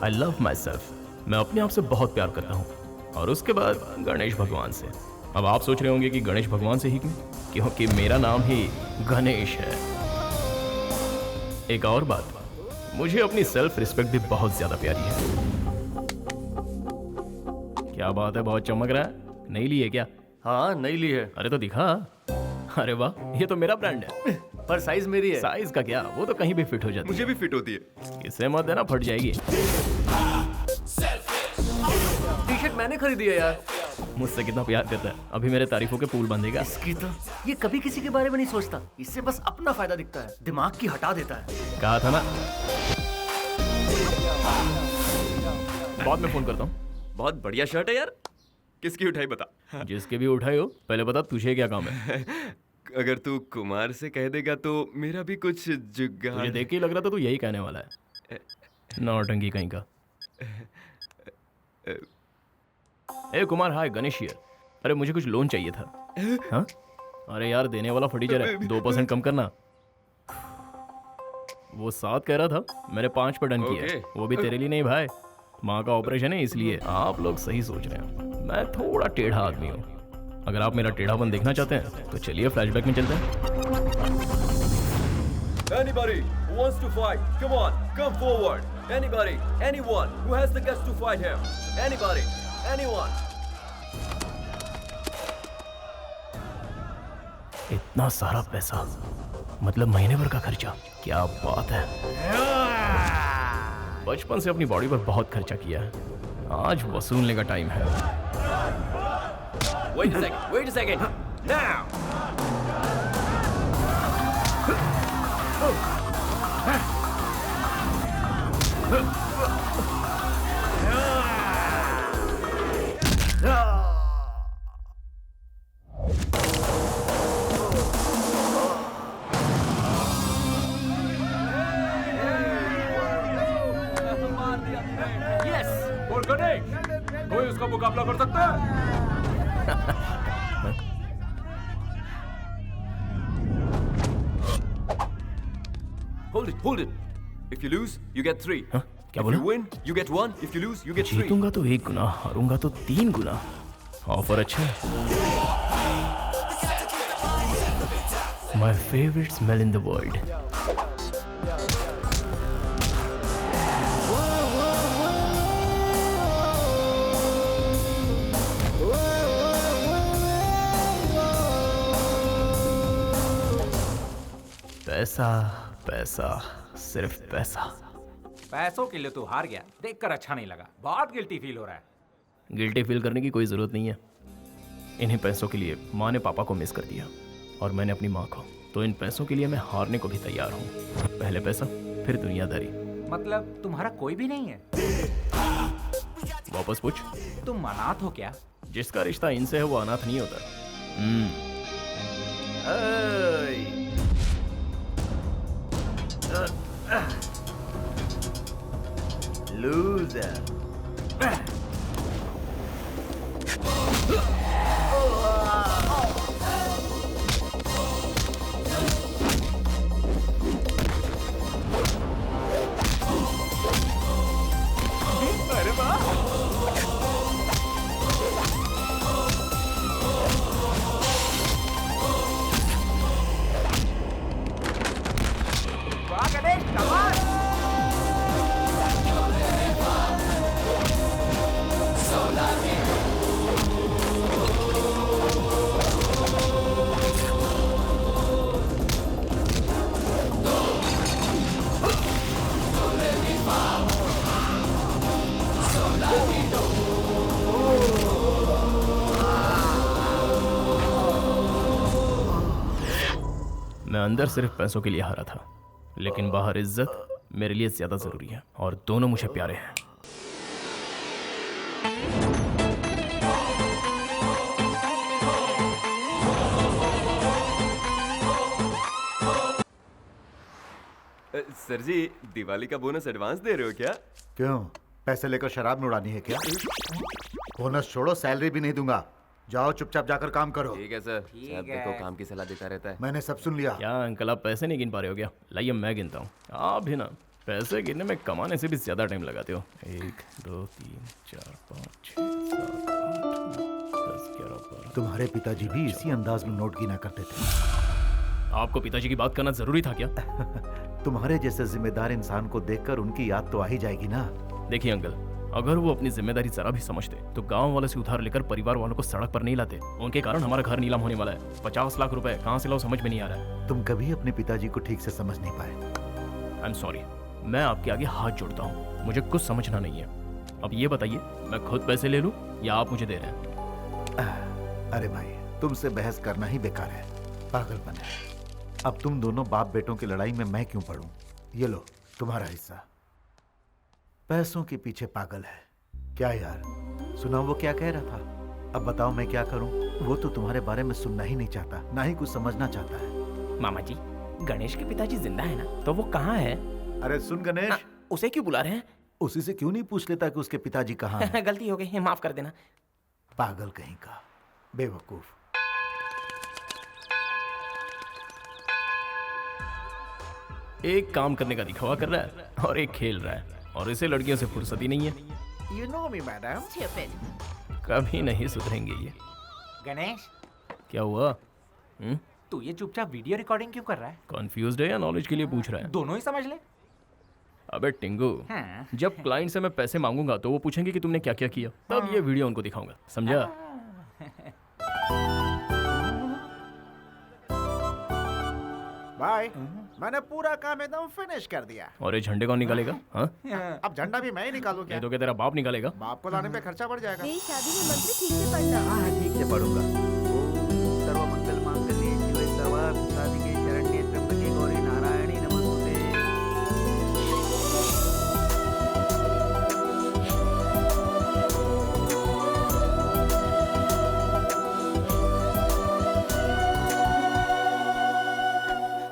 I love my self. मैं अपने आप से बहुत प्यार करता हूँ, और उसके बाद गणेश भगवान से। अब आप सोच रहे होंगे कि गणेश भगवान से ही क्यों? क्योंकि मेरा नाम ही गणेश है। एक और बात, मुझे अपनी सेल्फ रिस्पेक्ट भी बहुत ज्यादा प्यारी है। क्या बात है, बहुत चमक रहा है। नई ली है क्या? हाँ, नई ली है। अरे तो दिखा। अरे वाह, ये तो मेरा ब्रांड है। पर साइज मेरी है। साइज का क्या, वो तो कहीं भी फिट हो जाती है। मुझे भी फिट होती है। इससे मत देना, फट जाएगी। टी शर्ट मैंने खरीदी है यार। मुझसे कितना प्यार करता है, अभी मेरे तारीफों के पुल बंधेगा। इसकी तो ये कभी किसी के बारे में नहीं सोचता, इससे बस अपना फायदा दिखता है, दिमाग की हटा देता है। कहा था ना। बाद में फोन करता हूँ। बहुत बढ़िया शर्ट है यार। किसकी उठाई बता। जिसके भी उठाए हो, पहले बता तुझे क्या काम है। अगर तू कुमार से कह देगा तो मेरा भी कुछ जुगाड़। मुझे देख के ही लग रहा था तू यही कहने वाला है। नौटंकी कहीं का। ए कुमार, हाय, गणेश हियर। अरे मुझे कुछ लोन चाहिए था। हाँ? अरे यार, देने वाला फटीचर है, 2% कम करना। वो 7 कह रहा था, मैंने 5 पर डन किया है। वो भी तेरे लिए नहीं भाई, माँ का ऑपरेशन है इसलिए। आप लोग सही सोच रहे हैं, मैं थोड़ा टेढ़ा आदमी हूँ। अगर आप मेरा टेढ़ापन देखना चाहते हैं तो चलिए फ्लैशबैक में चलते हैं। Anybody who wants to fight, come on, come forward. Anybody, anyone who has the guts to fight him. Anybody, anyone. इतना सारा पैसा, मतलब महीने भर का खर्चा। क्या बात है। बचपन से अपनी बॉडी पर बहुत खर्चा किया है, आज वसूलने का टाइम है। Wait a second. Now. और गणेश, कोई उसका मुकाबला कर सकता है? Hold it. If you lose, you get 3. हाँ? क्या If बोला? you win, you get 1. If you lose, you get 3. जीतूंगा तो 1 गुना, हारूंगा तो 3 गुना। ऑफर अच्छा है। My favourite smell in the world. पैसा पैसा, सिर्फ पैसा। पैसों के लिए तू हार गया, देखकर अच्छा नहीं लगा, बहुत गिल्टी फील हो रहा है। गिल्टी फील करने की कोई जरूरत नहीं है। इन्हीं पैसों के लिए माँ ने पापा को मिस कर दिया, और मैंने अपनी माँ को। तो इन पैसों के लिए मैं हारने को भी तैयार हूँ। पहले पैसा, फिर दुनियादारी। मतलब तुम्हारा कोई भी नहीं है? वापस पूछ। तुम अनाथ हो क्या? जिसका रिश्ता इनसे है वो अनाथ नहीं होता। Loser. अरे वाह! वाह गणेश, कमाल! मैं अंदर सिर्फ पैसों के लिए हारा था, लेकिन बाहर इज्जत मेरे लिए ज्यादा जरूरी है, और दोनों मुझे प्यारे हैं। सर जी, दिवाली का बोनस एडवांस दे रहे हो क्या? क्यों, पैसे लेकर शराब में उड़ानी है क्या? बोनस छोड़ो, सैलरी भी नहीं दूंगा। जाओ चुपचाप जाकर काम करो। ठीक है सर। साहब देखो काम की सलाह देता रहता है। मैंने सब सुन लिया। क्या अंकल आप पैसे नहीं गिन पा रहे हो क्या? लाइए मैं गिनता हूँ। आप भी ना पैसे गिनने में कमाने से भी ज्यादा टाइम लगाते हो। 1 2 3 4 5 6 7 8 9 10 11 12। तुम्हारे पिताजी भी इसी अंदाज में नोट गिना करते थे। आपको पिताजी की बात करना जरूरी था क्या? तुम्हारे जैसे जिम्मेदार इंसान को देखकर उनकी याद तो आ ही जाएगी ना। देखिए अंकल, अगर वो अपनी जिम्मेदारी जरा भी समझते तो गांव वालों से उधार लेकर परिवार वालों को सड़क पर नहीं लाते। उनके कारण हमारा घर नीलाम होने वाला है। 50 लाख रुपए कहाँ से लाओ समझ में नहीं आ रहा है। तुम कभी अपने पिताजी को ठीक से समझ नहीं पाए। आई एम सॉरी, मैं आपके आगे हाथ जोड़ता हूँ, मुझे कुछ समझना नहीं है। अब ये बताइए, मैं खुद पैसे ले लूँ या आप मुझे दे रहे हैं? अरे भाई, तुमसे बहस करना ही बेकार है, पागलपन है। अब तुम दोनों बाप बेटों की लड़ाई में मैं क्यों पड़ूं? ये लो तुम्हारा हिस्सा। पैसों के पीछे पागल है क्या यार? सुना वो क्या कह रहा था? अब बताओ मैं क्या करूं? वो तो तुम्हारे बारे में सुनना ही नहीं चाहता, ना ही कुछ समझना चाहता है। मामा जी, गणेश के पिताजी जिंदा है ना? तो वो कहाँ है? अरे सुन गणेश, उसे क्यों बुला रहे हैं? उसी से क्यों नहीं पूछ लेता कि उसके पिताजी कहाँ हैं? गलती हो गई, माफ कर देना। पागल कहीं का, बेवकूफ। एक काम करने का दिखावा कर रहा है और एक खेल रहा है, और इसे लड़कियों से फुर्सत ही नहीं है। You know me, madam. कभी नहीं सुधरेंगे ये। गणेश, क्या हुआ? तू ये चुपचाप वीडियो रिकॉर्डिंग क्यों कर रहा है? कॉन्फ्यूज्ड है या नॉलेज के लिए पूछ रहा है? दोनों ही समझ ले। अबे टिंगू, हाँ। जब क्लाइंट से मैं पैसे मांगूंगा तो वो पूछेंगे कि तुमने क्या क्या किया, तब ये वीडियो उनको दिखाऊंगा, समझा? भाई, मैंने पूरा काम एकदम फिनिश कर दिया। और ये झंडे कौन निकालेगा? हाँ? अब झंडा भी मैं ही निकालू क्या? ये तो क्या तेरा बाप निकालेगा? बाप को लाने पे खर्चा बढ़ जाएगा। मेरी शादी में मंत्र ठीक से पढ़ना। हाँ ठीक से पढ़ूंगा। ओम सर्वमंगल मांगल्ये शिवे सर्वार्थ साधिके शरण्ये त्र्यंबके गौरी नारायणी नमोस्तुते।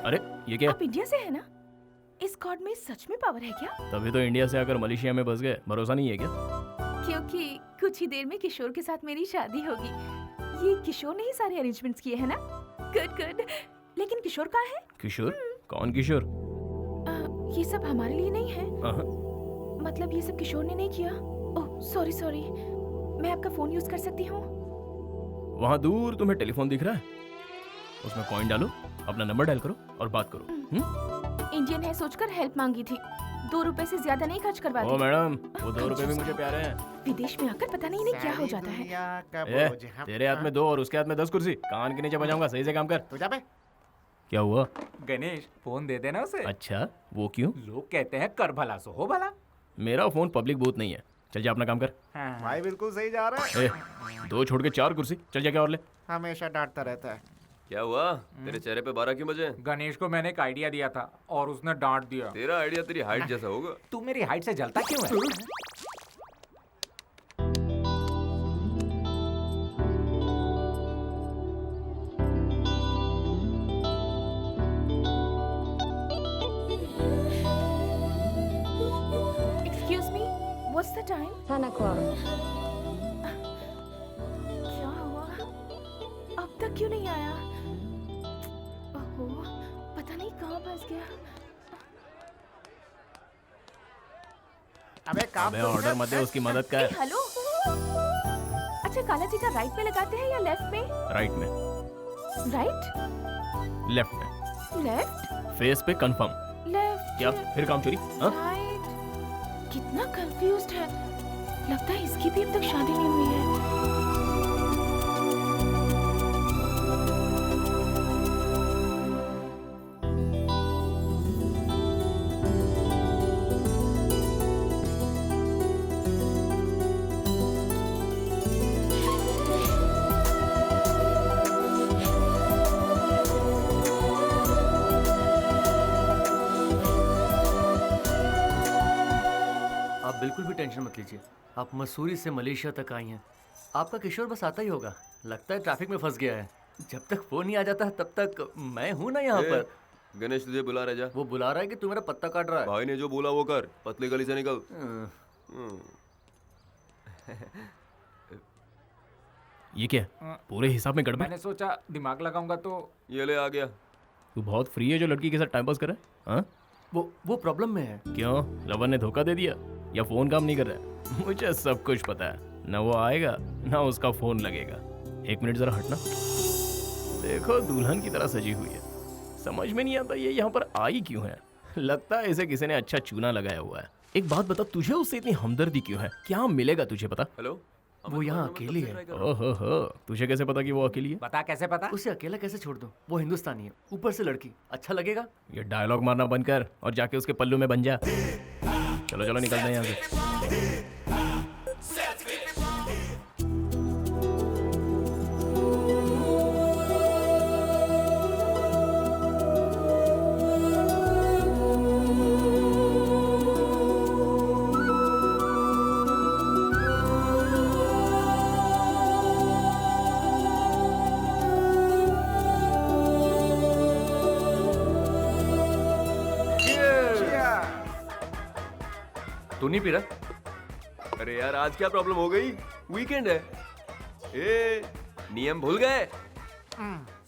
अरे ये क्या? आप इंडिया से है ना? इस गॉड में सच में पावर है क्या? तभी तो इंडिया से आकर मलेशिया में बस गए, भरोसा नहीं है क्या? क्योंकि कुछ ही देर में किशोर के साथ मेरी शादी होगी। ये किशोर ने ही सारे अरेंजमेंट्स किए हैं ना? Good good. लेकिन किशोर कहाँ है? किशोर? कौन किशोर? ये सब हमारे लिए नहीं है। अहं, मतलब ये सब किशोर ने नहीं किया। Oh sorry sorry. मैं आपका फोन यूज कर सकती हूँ? वहाँ दूर तुम्हें टेलीफोन दिख रहा है, उसमें कॉइन डालो, अपना नंबर डायल करो और बात करो। इंडियन है सोचकर हेल्प मांगी थी। 2 रुपए से ज्यादा नहीं खर्च ओ करवाती। मैडम, वो 2 रुपए भी मुझे प्यारे हैं। विदेश में आकर पता नहीं इन्हें क्या हो जाता है। दुनिया का ए, बोझ हम- तेरे हाथ में 2 और उसके हाथ में 10 कुर्सी, कान के नीचे बजाऊंगा, सही से काम कर। तू जा बे। क्या हुआ? गणेश, फोन दे देना उसे। अच्छा, वो क्यों? लोग कहते हैं कर भला सो हो भला। मेरा फोन पब्लिक बूथ नहीं है, चल जा अपना काम कर। हाँ। भाई बिल्कुल सही जा रहा है। ए, 2 छोड़ के 4 कुर्सी, चल जा क्या और ले। हमेशा डांटता रहता है। क्या हुआ? तेरे चेहरे पे 12 क्यों बजे? गणेश को मैंने एक आइडिया दिया था और उसने डांट दिया। तेरा आइडिया तेरी हाइट जैसा होगा। तू मेरी हाइट से जलता क्यों है? Excuse me, what's the time? 10 o'clock. क्या हुआ? अब तक क्यों नहीं आया? ओहो, पता नहीं कहाँ फंस गया। अबे काम अबे तो ऑर्डर कर। मत दे, उसकी मदद कर। हेलो। अच्छा काला टीका राइट में लगाते हैं या लेफ्ट में? राइट में, राइट, लेफ्ट में, लेफ्ट, फेस पे कंफर्म। लेफ्ट। क्या फिर काम चोरी? हाँ? राइट। कितना कंफ्यूज्ड है। लगता है इसकी भी अब तक शादी नहीं हुई है। आप बिल्कुल भी टेंशन मत लीजिए। आप मसूरी से मलेशिया तक आई हैं। आपका किशोर बस आता ही होगा। लगता है ट्रैफिक में फंस गया है। जब तक फोन नहीं आ जाता तब तक मैं हूं ना यहाँ ए, पर। गणेश तुझे बुला रहा है, जा। वो बुला रहा है कि तू मेरा पत्ता काट रहा है। भाई ने जो बोला वो कर, पतली गली से निकल। ये क्या है? पूरे हिसाब में गड़बड़। मैंने सोचा दिमाग लगाऊंगा तो ये ले आ गया। तू बहुत फ्री है जो लड़की के साथ टाइम पास कर रहा है? हाँ? वो प्रॉब्लम में है। क्यों, लवर ने धोखा दे दिया या फोन काम नहीं कर रहा है? मुझे सब कुछ पता है, ना वो आएगा ना उसका फोन लगेगा। एक मिनट जरा हटना। देखो दुल्हन की तरह सजी हुई है, समझ में नहीं आता ये यहाँ पर आई क्यों है। लगता है इसे किसी ने अच्छा चूना लगाया हुआ है। एक बात बता, तुझे उससे इतनी हमदर्दी क्यों है? क्या मिलेगा तुझे पता? हेलो, वो यहाँ अकेली है। ओहो हो, तुझे कैसे पता कि वो अकेली है? बता कैसे पता? उसे अकेला कैसे छोड़ दूं? वो हिंदुस्तानी है, ऊपर से लड़की, अच्छा लगेगा? ये डायलॉग मारना बंद कर और जाके उसके पल्लू में बन जा। चलो चलो निकलते हैं यहाँ से। तू नहीं पी रहा? अरे यार आज क्या प्रॉब्लम हो गई? वीकेंड है। ए, नियम भूल गए?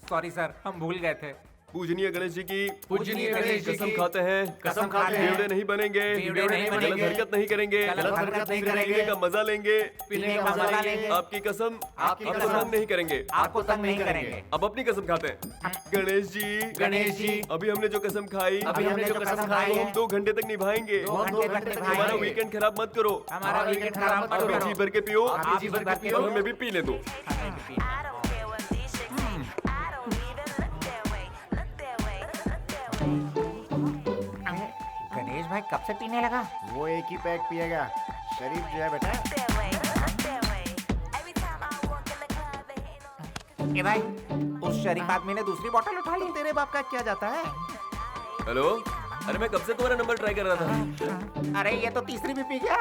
सॉरी सर, हम भूल गए थे। पूजनीय गणेश जी की पूजनीय गणेश जी कसम की खाते हैं, कसम खाते हैं, बेवड़े नहीं बनेंगे, बेवड़े नहीं गलत बनेंगे, हरकत नहीं करेंगे, गलत हरकत नहीं करेंगे, पीने का मजा लेंगे, पीने का मजा लेंगे, आपकी कसम आपकी आपको कसम, तंग नहीं करेंगे। आपको तंग नहीं करेंगे। अब अपनी कसम खाते हैं। गणेश जी, अभी हमने जो कसम खाई, अभी हमने जो कसम खाई वो है, हम 2 घंटे तक निभाएंगे। 2 घंटे तक निभाएंगे। हमारा वीकेंड खराब मत करो। हमारा वीकेंड खराब मत आप भी करो। जी भर के पियो, आप भी जी भर के पियो। और हमें भी पीने दो। गणेश भाई कब से पीने लगा? वो एक ही पैक पिएगा, शरीफ जो है बेटा। ए भाई, उस शरीफ आदमी ने दूसरी बोतल उठा ली। तेरे बाप का क्या जाता है? हेलो, अरे मैं कब से तुम्हारा नंबर ट्राई कर रहा था। अरे ये तो तीसरी भी पी गया।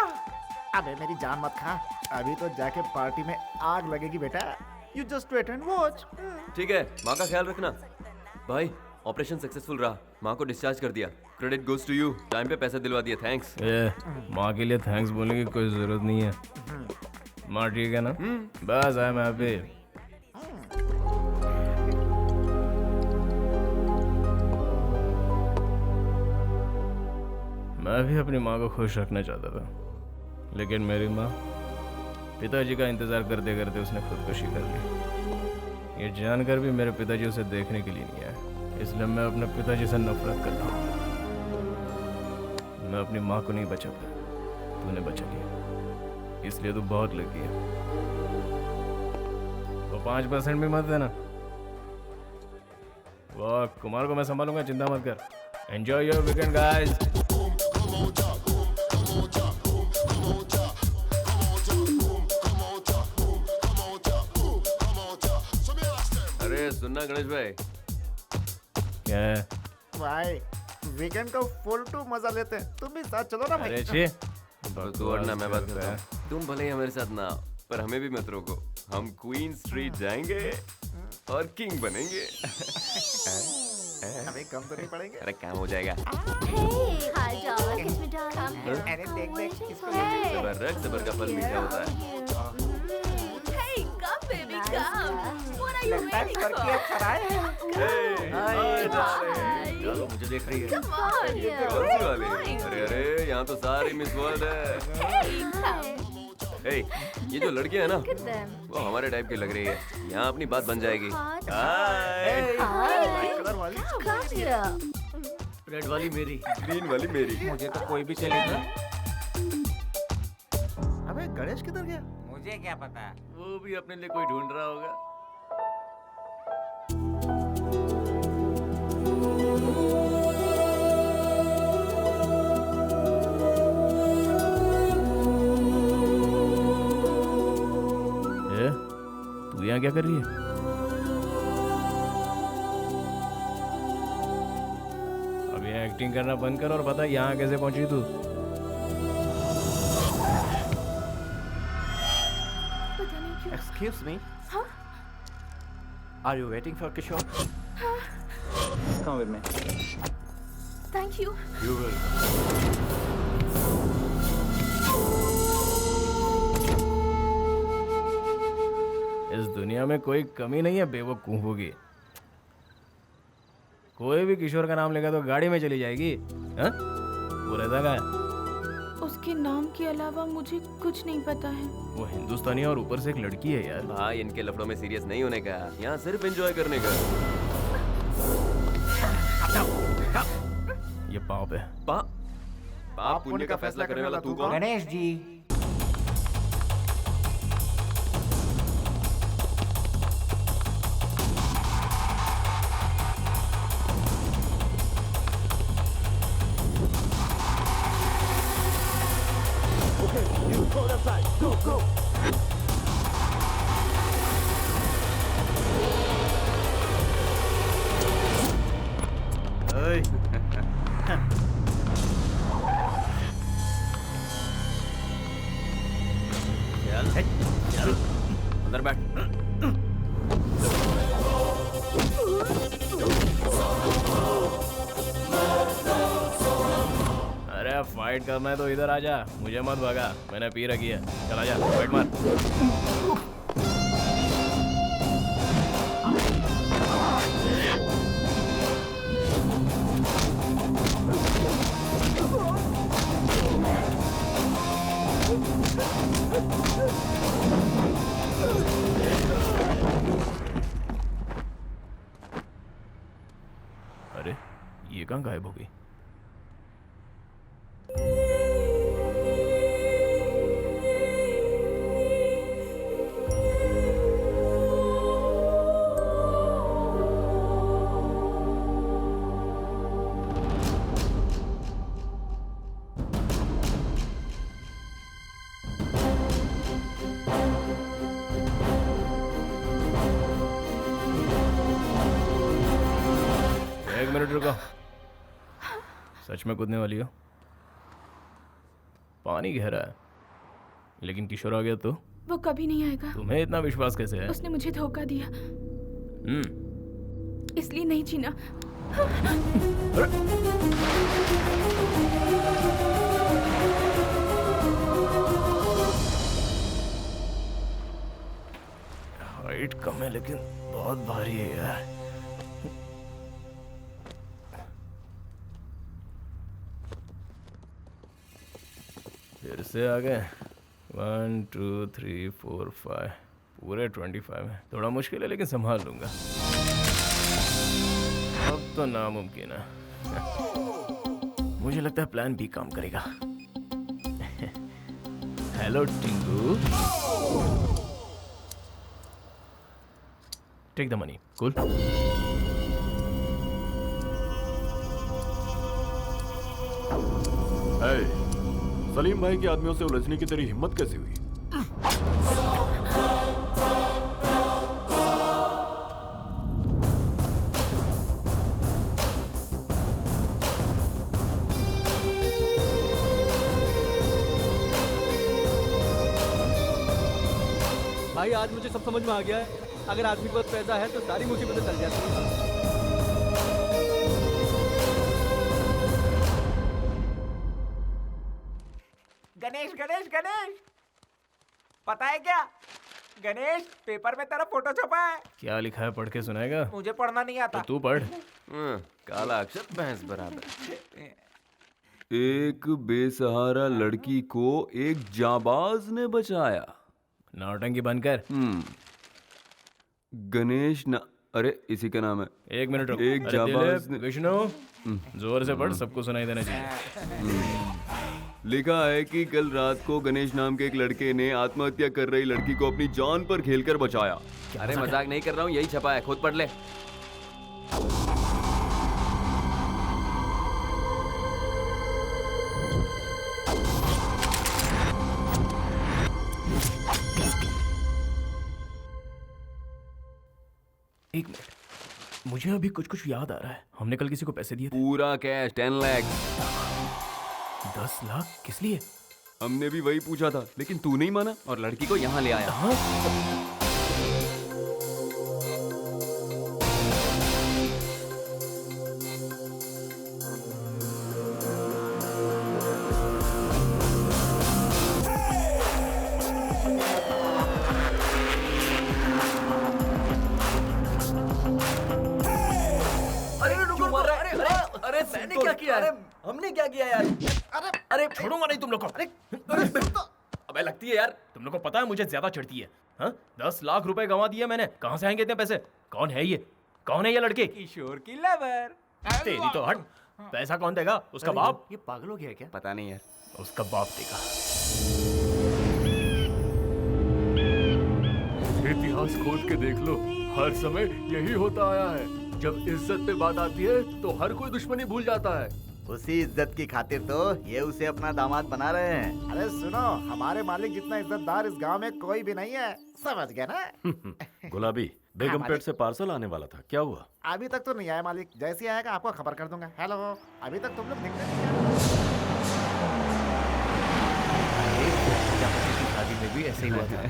अबे मेरी जान मत खा, अभी तो जाके पार्टी में आग लगेगी बेटा। You just wait and watch. ठीक है, माँ का ख्याल रखना। भाई ऑपरेशन सक्सेसफुल रहा, माँ को डिस्चार्ज कर दिया। Credit goes to you, time पे पैसा दिलवा दिया, थैंक्स। माँ के लिए थैंक्स बोलने की कोई जरूरत नहीं है। माँ ठीक है ना? बस आई एम हैप्पी। मैं भी अपनी माँ को खुश रखना चाहता था, लेकिन मेरी माँ, पिताजी का इंतजार करते करते उसने खुदकुशी कर ली। ये जानकर भी मेरे पिताजी उसे देखने के लिए नहीं आए, इसलिए मैं अपने पिताजी से नफरत करता हूँ। मैं अपनी माँ को नहीं बचा पाया, तूने बचा लिया, इसलिए तू बहुत लगी है। वो 5% भी मत देना। वाह, कुमार को मैं संभालूंगा, चिंता मत कर। Enjoy your weekend guys. अरे सुनना गणेश भाई, क्या है? भाई वीकेंड को फुल टू मजा लेते हैं, तुम भी साथ चलो ना भाई। अरे छी, तू वरना मैं बात करता हूँ। तुम भले ही हमारे साथ ना आओ, पर हमें भी मत रोको। हम क्वीन स्ट्रीट जाएंगे और किंग बनेंगे। अबे कम तो नहीं पड़ेंगे। अरे काम हो जाएगा। अरे देख देख किसको सबर रख, सबर का फल मीठा होता है। लगता है करके अच्छा रहा है। चलो, मुझे देख रही है। कौन सी वाली? अरे अरे, यहाँ तो सारी मिस वर्ल्ड है। ए, ये जो लड़कियां है ना, वो हमारे टाइप की लग रही है। यहाँ अपनी बात बन जाएगी। हाय। कलर वाली। रेड वाली मेरी, ग्रीन वाली मेरी। मुझे तो कोई भी चलेगा। अबे गणेश किधर गया? मुझे क्या पता। वो भी अपने लिए कोई ढूंढ रहा होगा। तू यहाँ क्या कर रही है? अब यहाँ एक्टिंग करना बंद कर और बता यहाँ कैसे पहुंची तू? Excuse me. Are you waiting for Kishore? Come with me. Thank you. You will. इस दुनिया में कोई कमी नहीं है बेवकूफों की। कोई भी किशोर का नाम लेगा तो गाड़ी में चली जाएगी। हाँ? वो रहता का है? उसके नाम के अलावा मुझे कुछ नहीं पता है। वो हिंदुस्तानी और ऊपर से एक लड़की है यार। भाई इनके लफड़ों में सीरियस नहीं होने का, यहाँ सिर्फ एंजॉय करने का। ये पाप है। पाप पुण्य का फैसला करने वाला तू कौन? गणेश जी, चल अंदर बैठ। अरे अब फाइट करना है तो इधर आ जा, मुझे मत भगा, मैंने पी रखी है। चल आ जा, फाइट मार। अरे ये कहाँ गायब हो गई? एक मिनट रुको। सच में कूदने वाली हो? पानी गहरा है, लेकिन किशोर आ गया तो? वो कभी नहीं आएगा। तुम्हें इतना विश्वास कैसे है? उसने मुझे धोखा दिया, इसलिए नहीं जीना। हाइट कम है लेकिन बहुत भारी है यार। फिर से आ गए। 1 2 3 4 5 पूरे 25 है। थोड़ा मुश्किल है लेकिन संभाल लूंगा। अब तो नामुमकिन है। मुझे लगता है प्लान बी काम करेगा। Hello Tingu, take the money. Cool. Salim भाई के आदमियों से उलझने की तेरी हिम्मत कैसे हुई? भाई आज मुझे सब समझ में आ गया है। अगर आदमी के पास पैसा है तो सारी मुसीबतें टल जाती हैं। गणेश गणेश गणेश, पता है क्या गणेश, पेपर में तेरा फोटो छपा है। क्या लिखा है, पढ़ के सुनाएगा? मुझे पढ़ना नहीं आता। तो तू पढ़। काला अक्षर भैंस बराबर। एक बेसहारा लड़की को एक जाबाज ने बचाया। नौटंकी बंद कर। गणेश ना, अरे इसी का नाम है। एक मिनट रुक। एक जाबाज ने, विष्णु जोर से पढ़, सबको सुनाई देना चाहिए। लिखा है कि कल रात को गणेश नाम के एक लड़के ने आत्महत्या कर रही लड़की को अपनी जान पर खेलकर बचाया। अरे मजाक नहीं कर रहा हूँ, यही छपा है, खुद पढ़ ले। एक मिनट, मुझे अभी कुछ कुछ याद आ रहा है। हमने कल किसी को पैसे दिए थे। पूरा कैश 10 लाख। 10 लाख किस लिए? हमने भी वही पूछा था, लेकिन तू नहीं माना और लड़की को यहाँ ले आया। क्या किया है? हमने क्या किया यार? अरे छोड़ूंगा नहीं तुम लोग को। अबे लगती है यार। तुम लोग को पता है मुझे ज्यादा चढ़ती है। हाँ 10 लाख रुपए गंवा दिए मैंने, कहाँ से आएंगे इतने पैसे? कौन है ये? कौन है ये लड़के? किशोर की लवर। तेरी तो हट। पैसा कौन देगा? उसका बाप? ये पागल हो गया है क्या? पता नहीं यार। उसका बाप देगा। इतिहास खोद के देख लो, हर समय यही होता आया है। जब इज्जत पे बात आती है तो हर कोई दुश्मनी भूल जाता है। उसी इज्जत की खातिर तो ये उसे अपना दामाद बना रहे हैं। अरे सुनो, हमारे मालिक जितना इज्जतदार इस गांव में कोई भी नहीं है, समझ गया ना? गुलाबी, बेगमपेट मालिक। से पार्सल आने वाला था, क्या हुआ? अभी तक तो नहीं आया मालिक, जैसे ही आएगा आपको खबर कर दूंगा। हेलो, अभी तक तुम लोग दिख नहीं आए। शादी में भी ऐसे ही हुआ था।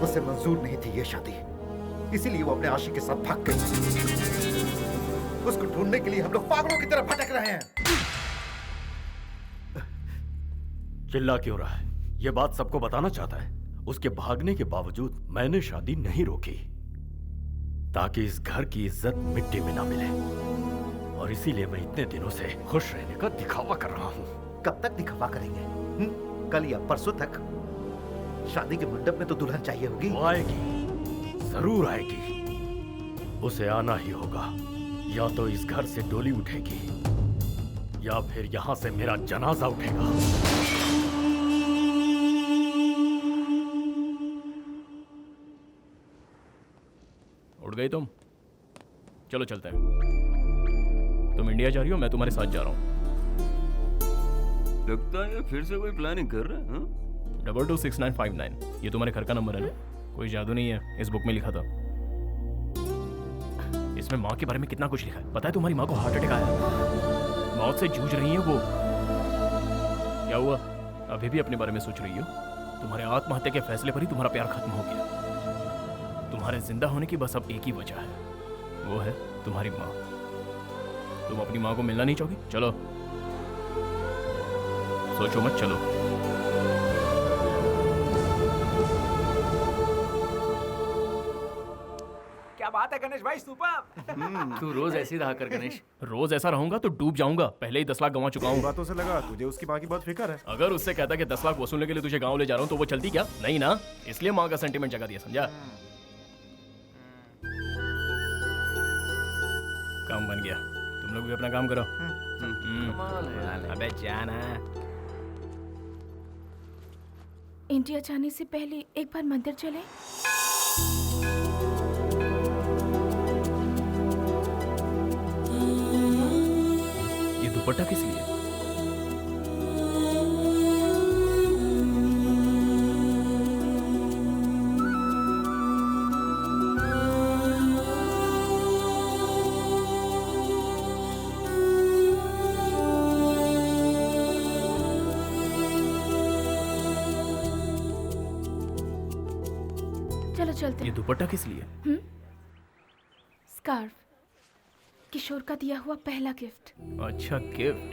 उसे मंजूर नहीं थी ये शादी, इसीलिए वो अपने आशिक के साथ भाग गई। उसको ढूंढने के लिए हम लोग पागलों की तरह भटक रहे हैं। चिल्ला क्यों रहा है? ये बात सबको बताना चाहता है। उसके भागने के बावजूद मैंने शादी नहीं रोकी, ताकि इस घर की इज्जत मिट्टी में ना मिले। और इसीलिए मैं इतने दिनों से खुश रहने का दिखावा कर रहा हूँ। कब तक दिखावा करेंगे? कल या परसों तक? शादी के मंडप में तो दुल्हन चाहिए होगी। वो आएगी, जरूर आएगी। उसे आना ही होगा। या तो इस घर से डोली उठेगी, या फिर यहाँ से मेरा जनाजा उठेगा। उठ गई तुम? चलो चलते हैं। तुम इंडिया जा रही हो, मैं तुम्हारे साथ जा रहा हूँ। लगता है फिर से कोई प्लानिंग कर रहा है। हाँ? 226959, ये तुम्हारे घर का नंबर है ना? कोई जादू नहीं है, इस बुक में लिखा था। इसमें माँ के बारे में कितना कुछ लिखा है। पता है तुम्हारी माँ को हार्ट अटैक आया, मौत से जूझ रही है वो। क्या हुआ? अभी भी अपने बारे में सोच रही हो? तुम्हारे आत्महत्या के फैसले पर ही तुम्हारा प्यार खत्म हो गया। तुम्हारे जिंदा होने की बस अब एक ही वजह है, वो है तुम्हारी माँ। तुम अपनी माँ को मिलना नहीं चाहोगी? चलो, सोचो मत, चलो। क्या बात है गणेश भाई, सुपर। तू रोज ऐसे ही रहा कर गणेश। रोज ऐसा रहूंगा तो डूब जाऊंगा। पहले ही 10 लाख गंवा चुका हूँ। बातों से लगा तुझे उसकी माँ की बहुत फिक्र है। अगर उससे कहता कि 10 लाख वसूलने के लिए तुझे गांव ले जा रहा हूँ तो वो चलती क्या? नहीं ना, इसलिए माँ का सेंटीमेंट जगा दिया, समझा? काम बन गया, तुम लोग भी अपना काम करो। अबे जाना। इंडिया जाने से पहले एक बार मंदिर चले। ये दुपट्टा किस लिए? चलो चलते। ये दुपट्टा किस लिए? स्कार्फ, किशोर का दिया हुआ पहला गिफ्ट। अच्छा, गिफ्ट।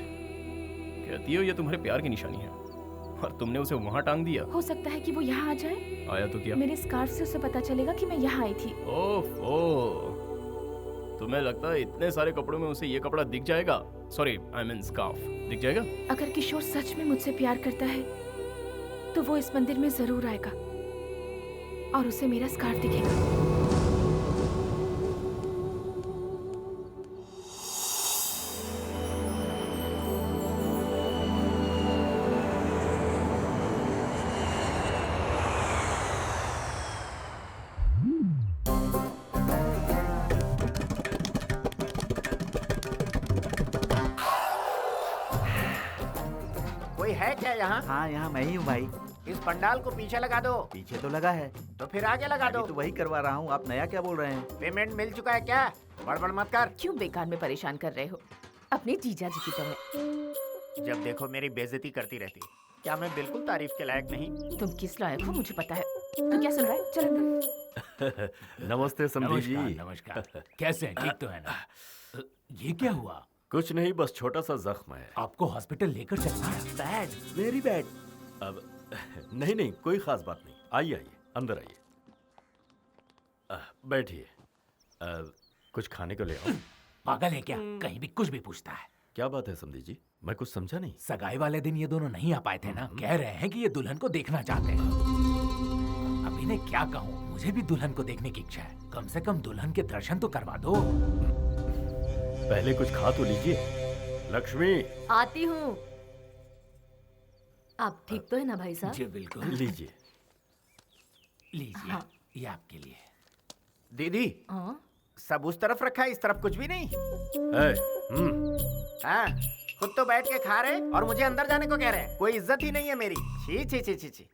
कहती हो ये तुम्हारे प्यार की निशानी है, और तुमने उसे वहां टांग दिया। हो सकता है कि वो यहाँ आ जाए। आया तो क्या? मेरे स्कार्फ से उसे पता चलेगा कि मैं यहाँ आई थी। ओफो, तुम्हें लगता है इतने सारे कपड़ों में उसे ये कपड़ा दिख जाएगा? सॉरी, आई मीन स्कार्फ दिख जाएगा? अगर किशोर सच में मुझसे प्यार करता है तो वो इस मंदिर में जरूर आएगा और उसे मेरा स्कार्फ दिखेगा। कोई है क्या यहाँ? हाँ, यहाँ मैं ही हूँ भाई। इस पंडाल को पीछे लगा दो। पीछे तो लगा है, तो फिर आगे लगा दो। तो वही करवा रहा हूँ। आप नया क्या बोल रहे हैं? पेमेंट मिल चुका है क्या? बड़बड़ मत कर। क्यों बेकार में परेशान कर रहे हो? अपने जीजा जी की तरह। जब देखो मेरी बेइज्जती करती रहती। क्या मैं बिल्कुल तारीफ के लायक नहीं? तुम किस लायक हो मुझे पता है। तू क्या सुन रहा है? चल अंदर। नमस्ते समधी जी। नमस्कार। कैसे हैं? ठीक तो है ना? ये क्या हुआ? कुछ नहीं, बस छोटा सा जख्म है। आपको हॉस्पिटल लेकर चलना है। Bad, very bad. अब नहीं नहीं, कोई खास बात नहीं। आइए आइए, अंदर आइए। बैठिए। कुछ खाने को ले आओ। पागल है क्या? कहीं भी कुछ भी पूछता है। क्या बात है समधी जी? मैं कुछ समझा नहीं। सगाई वाले दिन ये दोनों नहीं आ पाए थे ना? कह रहे हैं कि ये दुल्हन को देखना चाहते हैं। अब इन्हें क्या कहूँ, मुझे भी दुल्हन को देखने की इच्छा है। कम से कम दुल्हन के दर्शन तो करवा दो। पहले कुछ खा तो लीजिए। लक्ष्मी, आती हूँ। आप ठीक तो है ना भाई साहब? जी बिल्कुल। लीजिए लीजिए। हाँ। ये आपके लिए। दीदी, सब उस तरफ रखा है, इस तरफ कुछ भी नहीं। हाँ, खुद तो बैठ के खा रहे और मुझे अंदर जाने को कह रहे हैं। कोई इज्जत ही नहीं है मेरी। छी छी छी छी छी।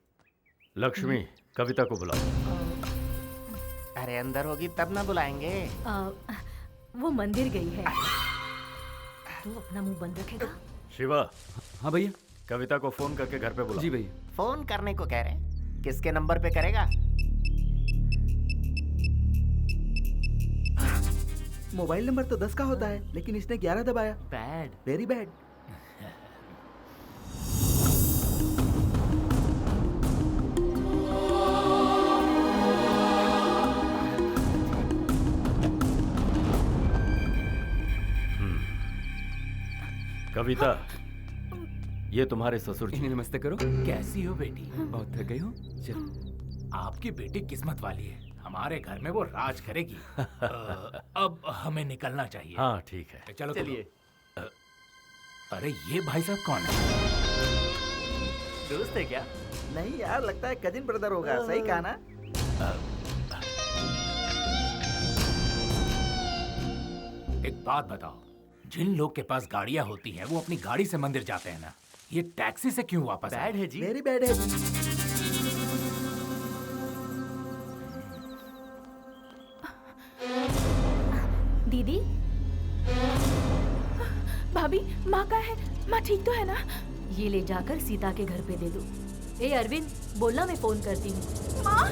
लक्ष्मी, कविता को बुलाओ। अरे अंदर होगी तब ना बुलाएंगे। वो मंदिर गई है। तू अपना मुंह बंद रखेगा? शिवा। हाँ भैया। कविता को फोन करके घर पे बुलाओ। जी भैया। फोन करने को कह रहे हैं, किसके नंबर पे करेगा? मोबाइल नंबर तो 10 का होता है, लेकिन इसने 11 दबाया। Bad, very bad. कविता, ये तुम्हारे ससुर जी। नमस्ते करो। कैसी हो बेटी? बहुत थक गई हो? चल। आपकी बेटी किस्मत वाली है, हमारे घर में वो राज करेगी। अब हमें निकलना चाहिए। हाँ ठीक है, चलो चलिए। अरे ये भाई साहब कौन है? दोस्त है क्या? नहीं यार, लगता है कजिन ब्रदर होगा। सही कहा ना? एक बात बताओ, जिन लोग के पास गाड़ियां होती हैं वो अपनी गाड़ी से मंदिर जाते हैं ना, ये टैक्सी से क्यों वापस आए? बैड है जी। वेरी बैड है। दीदी, भाभी, माँ का है? माँ ठीक तो है ना? ये ले जाकर सीता के घर पे दे दो। ए अरविंद, बोलना मैं फोन करती हूँ। माँ,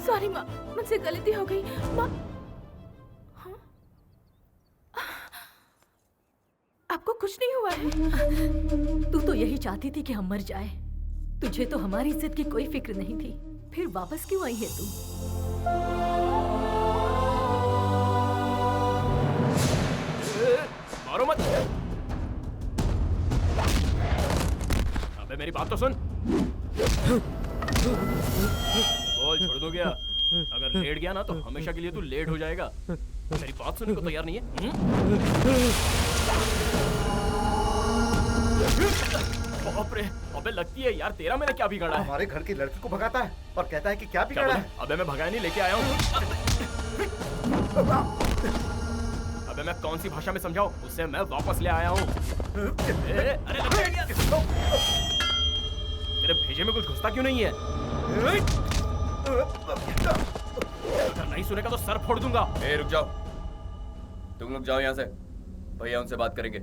सॉरी माँ, मुझसे गलती हो गई। माँ, हाँ? आपको कुछ नहीं हुआ है? तू तो यही चाहती थी कि हम मर जाए। तुझे तो हमारी इज्जत की कोई फिक्र नहीं थी। फिर वापस क्यों आई है तू? मारो मत। अबे मेरी बात तो सुन। बोल, छोड़ दो क्या? अगर लेट गया ना तो हमेशा के लिए तू लेट हो जाएगा। मेरी बात सुनने को तैयार नहीं है? बाप रे, अबे लगती है यार, तेरा मैंने क्या बिगाड़ा है? हमारे घर की लड़की को भगाता है और कहता है कि क्या बिगाड़ा है? अबे मैं भगाया नहीं, लेके आया हूँ। अबे मैं कौन सी भाषा में समझाऊं? उससे मैं वापस ले आया हूँ। अरे तेरे भेजे में कुछ घुसता क्यों नहीं है? अगर नहीं सुनेगा तो सर फोड़ दूंगा। ए रुक जाओ, तुम लोग जाओ यहाँ से, भैया उनसे बात करेंगे।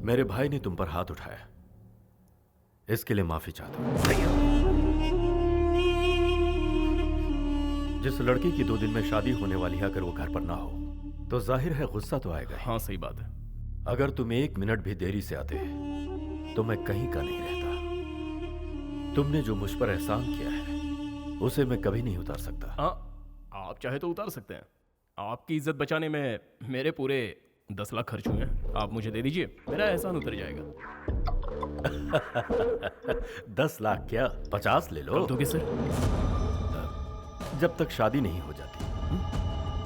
मेरे भाई ने तुम पर हाथ उठाया, इसके लिए माफी चाहता हूं। जिस लड़की की 2 दिन में शादी होने वाली है, अगर वो घर पर ना हो तो जाहिर है गुस्सा तो आएगा। हाँ सही बात है। अगर तुम 1 मिनट भी देरी से आते तो मैं कहीं का नहीं रहता। तुमने जो मुझ पर एहसान किया है उसे मैं कभी नहीं उतार सकता। आप चाहे तो उतार सकते हैं। आपकी इज्जत बचाने में मेरे पूरे 10 लाख खर्च हुए हैं। आप मुझे दे दीजिए, मेरा एहसान उतर जाएगा। 10 लाख क्या, 50 ले लो। तो किससे? जब तक शादी नहीं हो जाती।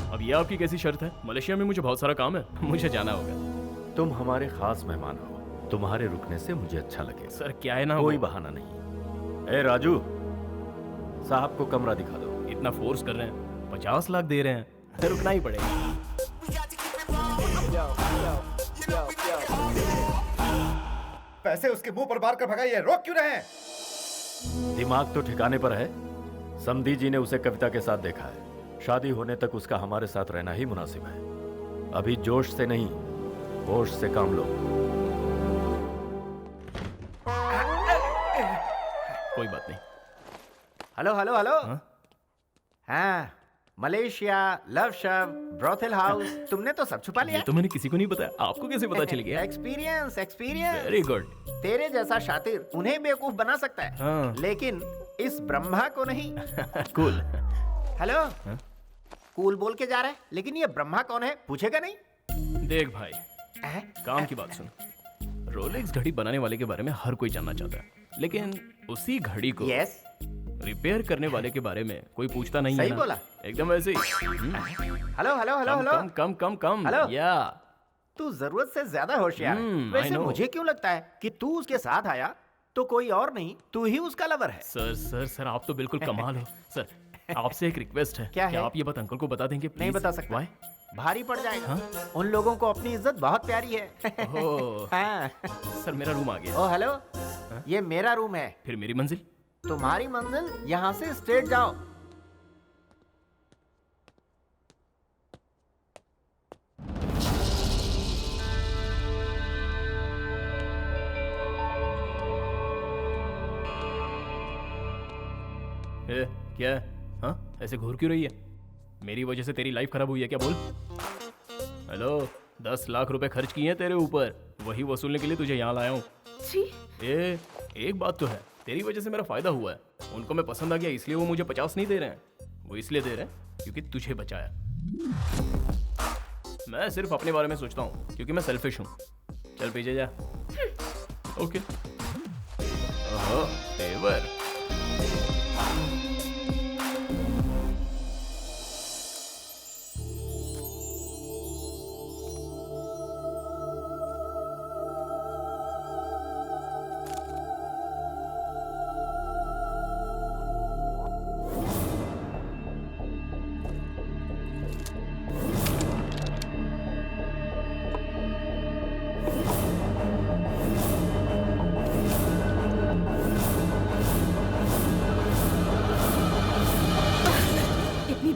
अब ये आपकी कैसी शर्त है? मलेशिया में मुझे बहुत सारा काम है, मुझे जाना होगा। तुम हमारे खास मेहमान हो, तुम्हारे रुकने से मुझे अच्छा लगे। सर क्या है ना, कोई बहाना नहीं। ए राजू, साहब को कमरा दिखा दो। इतना फोर्स कर रहे हैं, 50 लाख दे रहे हैं, तो रुकना ही पड़ेगा। पैसे उसके मुंह पर मार कर भगाइए, रोक क्यों रहे हैं? दिमाग तो ठिकाने पर है। समधी जी ने उसे कविता के साथ देखा है। शादी होने तक उसका हमारे साथ रहना ही मुनासिब है। अभी जोश से नहीं, होश से काम लो। कोई बात नहीं। Hello hello hello. हाँ, मलेशिया, लव शव, ब्रोथल हाउस, तुमने तो सब छुपा लिया। ये तो मैंने किसी को नहीं बताया, आपको कैसे पता चल गया? Experience experience. Very good. तेरे जैसा शातिर उन्हें बेवकूफ बना सकता है, हाँ। लेकिन इस ब्रह्मा को नहीं। कूल। हेलो, कूल बोल के जा रहा है, लेकिन ये ब्रह्मा कौन है पूछेगा नहीं? देख भाई, काम की बात सुन। रोलेक्स घड़ी बनाने वाले के बारे में हर कोई जानना चाहता है, लेकिन उसी घड़ी को रिपेयर करने वाले के बारे में कोई पूछता नहीं है सही ना? बोला। एकदम ऐसे ही। Hello hello hello hello. Come come come. Hello. या तू जरूरत से ज्यादा होशियार है। I वैसे know। मुझे क्यों लगता है कि तू उसके साथ आया तो कोई और नहीं, तू ही उसका लवर है। सर सर सर, आप तो बिल्कुल कमाल हो। सर, आपसे एक रिक्वेस्ट है। क्या है? आप ये बात अंकल को बता देंगे? नहीं please? बता सकता। Why? भारी पड़ जाएगा। उन लोगों को अपनी इज्जत बहुत प्यारी है। ओह, हाँ। सर मेरा रूम आ गया। ओ हेलो, ये मेरा रूम है। फिर मेरी मंजिल? तुम्हारी मंजिल यहाँ से स्ट्रेट जाओ। ए, क्या है? हाँ, ऐसे घूर क्यों रही है? मेरी वजह से तेरी लाइफ खराब हुई है क्या? बोल। हेलो, 10 लाख रुपए खर्च किए हैं तेरे ऊपर, वही वसूलने के लिए तुझे यहाँ लाया हूँ। ए, एक बात तो है, तेरी वजह से मेरा फायदा हुआ है। उनको मैं पसंद आ गया, इसलिए वो मुझे 50 नहीं दे रहे हैं। वो इसलिए दे रहे हैं क्योंकि तुझे बचाया। मैं सिर्फ अपने बारे में सोचता हूँ क्योंकि मैं सेल्फिश हूँ। चल पीछे जा। ओके। ओहो, तेवर।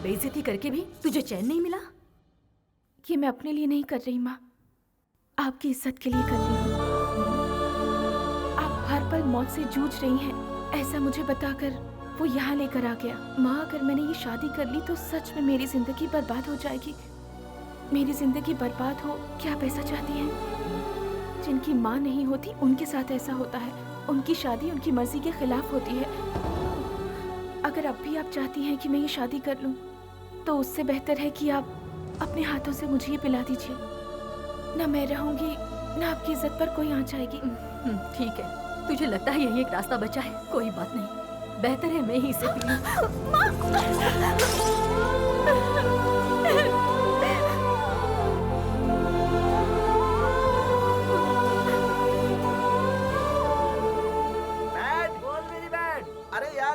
बेइज्जती करके भी तुझे चैन नहीं मिला? ये मैं अपने लिए नहीं कर रही माँ, आपकी इज्जत के लिए कर रही हूँ। आप हर पल मौत से जूझ रही हैं, ऐसा मुझे बताकर वो यहाँ लेकर आ गया। माँ, अगर मैंने ये शादी कर ली तो सच में मेरी जिंदगी बर्बाद हो जाएगी। मेरी जिंदगी बर्बाद हो क्या आप ऐसा चाहती हैं? जिनकी माँ नहीं होती उनके साथ ऐसा होता है। उनकी शादी उनकी मर्जी के खिलाफ होती है। अगर अब भी आप चाहती हैं कि मैं ये शादी कर लूं, तो उससे बेहतर है कि आप अपने हाथों से मुझे ये पिला दीजिए। ना मैं रहूंगी, ना आपकी इज्जत पर कोई आंच आएगी। ठीक है, तुझे लगता है यही एक रास्ता बचा है? कोई बात नहीं, बेहतर है मैं ही इसे पी लूं।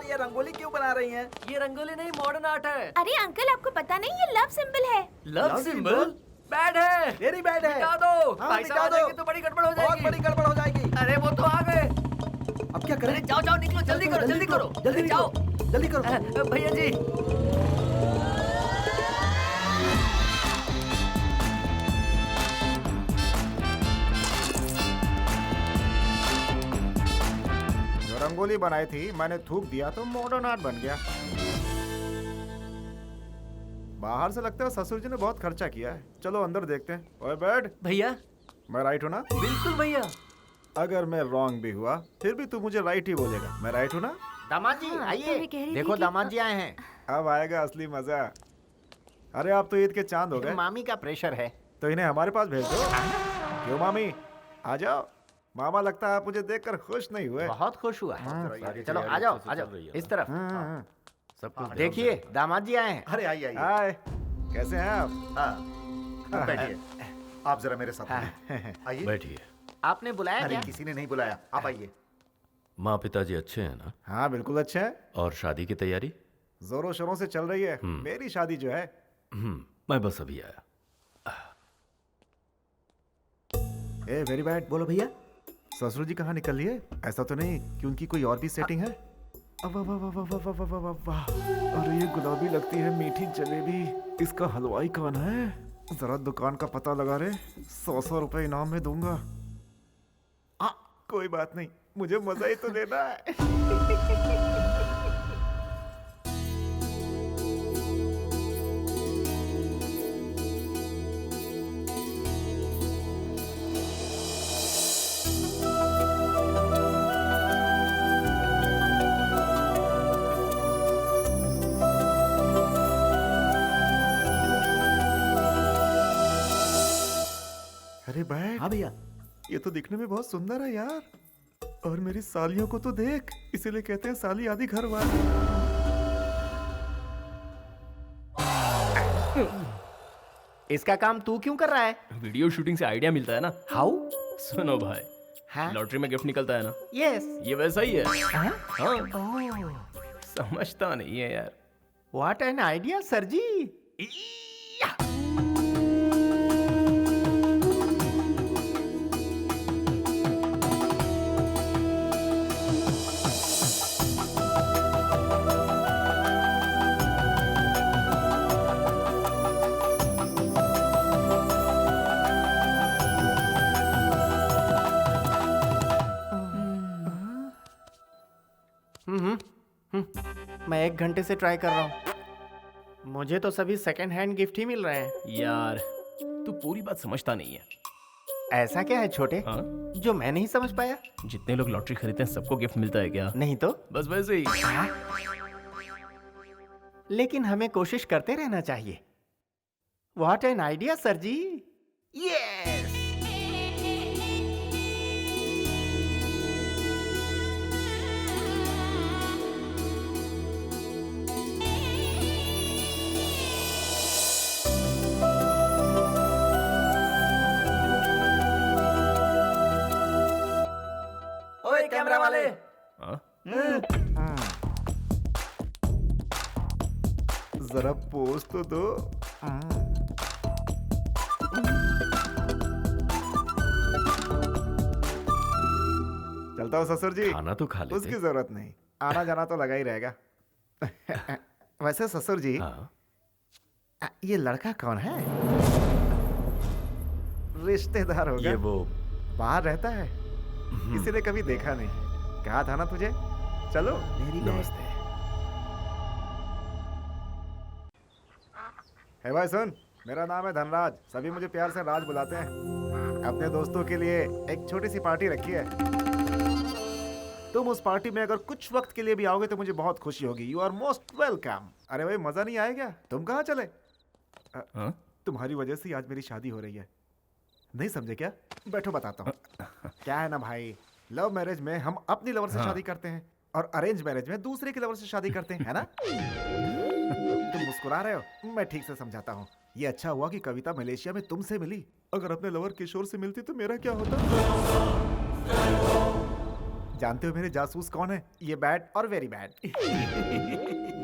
ये रंगोली क्यों बना रही हैं? ये रंगोली नहीं, मॉडर्न आर्ट है। अरे अंकल, आपको पता नहीं ये लव सिंबल है। Love symbol? बैड है। वेरी बैड है। मिटा दो। हाँ, भाई मिटा साहब दो। आ जाएंगे तो बड़ी गड़बड़ हो जाएगी। बहुत बड़ी गड़बड़ हो जाएगी। अरे वो तो आ गए। अब क्या करें? अरे जाओ जाओ, निकलो, जल्दी करो, जल्दी करो, जल्दी जाओ, जल्दी करो। भैया जी। रंगोली बनाई थी, मैंने थूक दिया तो मॉडर्न आर्ट बन गया। बाहर से लगता है ससुर जी ने बहुत खर्चा किया है। चलो अंदर देखते हैं। ओए बैठ। भैया, मैं राइट हूँ ना? बिल्कुल भैया। अगर मैं रॉन्ग भी हुआ फिर भी तू मुझे राइट ही बोलेगा। मैं राइट हूँ ना? दामाद जी आइए, देखो दामाद जी आए हैं। अब आएगा असली मजा। अरे आप तो ईद के चांद हो गए। मामी का प्रेशर है तो इन्हें हमारे पास भेज दो। क्यों मामी, आ जाओ। मामा लगता है आप मुझे देखकर खुश नहीं हुए। बहुत खुश हुआ। चलो आ जाओ, आ जाओ इस तरफ। सब कुछ देखिए, दामाद जी आए हैं। अरे आइए आइए। हाय, कैसे हैं आप? हाँ, बैठिए। आप जरा मेरे साथ आइए। बैठिए। आपने बुलाया अरे क्या? किसी ने नहीं बुलाया, आप आइए। माँ पिताजी अच्छे हैं ना? हाँ बिल्कुल अच्छे हैं। और शादी की तैयारी जोरों शोरों से चल रही है। मेरी शादी जो है। मैं बस अभी आया। A very bad. बोलो भैया। ससुर जी कहाँ निकल लिए? ऐसा तो नहीं कि उनकी कोई और भी सेटिंग है? वाह वाह वाह वाह वाह वाह वाह। अरे ये गुलाबी लगती है मीठी जलेबी। इसका हलवाई कौन है? जरा दुकान का पता लगा रे, 100 रुपए इनाम में दूंगा। कोई बात नहीं, मुझे मजा ही तो लेना है। अरे बैठ। हाँ भैया। ये तो दिखने में बहुत सुंदर है यार, और मेरी सालियों को तो देख, इसीलिए कहते हैं साली आदि घर वाली। इसका काम तू क्यों कर रहा है? वीडियो शूटिंग से आइडिया मिलता है ना। हाउ? सुनो भाई, हाँ? लॉटरी में गिफ्ट निकलता है ना। यस। ये वैसा ही है। हाँ? हाँ। समझता नहीं है यार। व्हाट एन आइडिया सर जी। मैं 1 घंटे से ट्राई कर रहा हूँ, मुझे तो सभी सेकंड हैंड गिफ्ट ही मिल रहे हैं। यार तू पूरी बात समझता नहीं है। ऐसा क्या है छोटे? हाँ? जो मैं नहीं समझ पाया? जितने लोग लॉटरी खरीदते हैं सबको गिफ्ट मिलता है क्या? नहीं तो बस वैसे ही। लेकिन हमें कोशिश करते रहना चाहिए। What an idea sir ji. Yes. ओए कैमरा वाले। जरा पोज तो दो। चलता हूँ ससुर जी। खाना तो खा लेते। उसकी जरूरत नहीं, आना जाना तो लगा ही रहेगा। वैसे ससुर जी, ये लड़का कौन है? रिश्तेदार होगा। ये वो बाहर रहता है, इसीलिए कभी देखा नहीं। कहा था ना तुझे। चलो। नमस्ते। है भाई सुन, मेरा नाम है धनराज, सभी मुझे प्यार से राज बुलाते हैं। अपने दोस्तों के लिए एक छोटी सी पार्टी रखी है। तुम उस पार्टी में अगर कुछ वक्त के लिए भी आओगे तो मुझे बहुत खुशी होगी। You are most welcome. अरे भाई मजा नहीं आएगा? तुम कहाँ चले? तुम्हारी वजह से आज मेरी शादी हो रही है, नहीं समझे क्या? बैठो बताता हूँ। क्या है ना भाई, लव मैरिज में हम अपनी लवर से शादी करते हैं और अरेंज मैरिज में दूसरे की लवर से शादी करते हैं, है ना? तुम मुस्कुरा रहे हो, मैं ठीक से समझाता हूँ। ये अच्छा हुआ कि कविता मलेशिया में तुमसे मिली। अगर अपने लवर किशोर से मिलती तो मेरा क्या होता? जानते हो मेरे जासूस कौन है? ये बैड और वेरी बैड।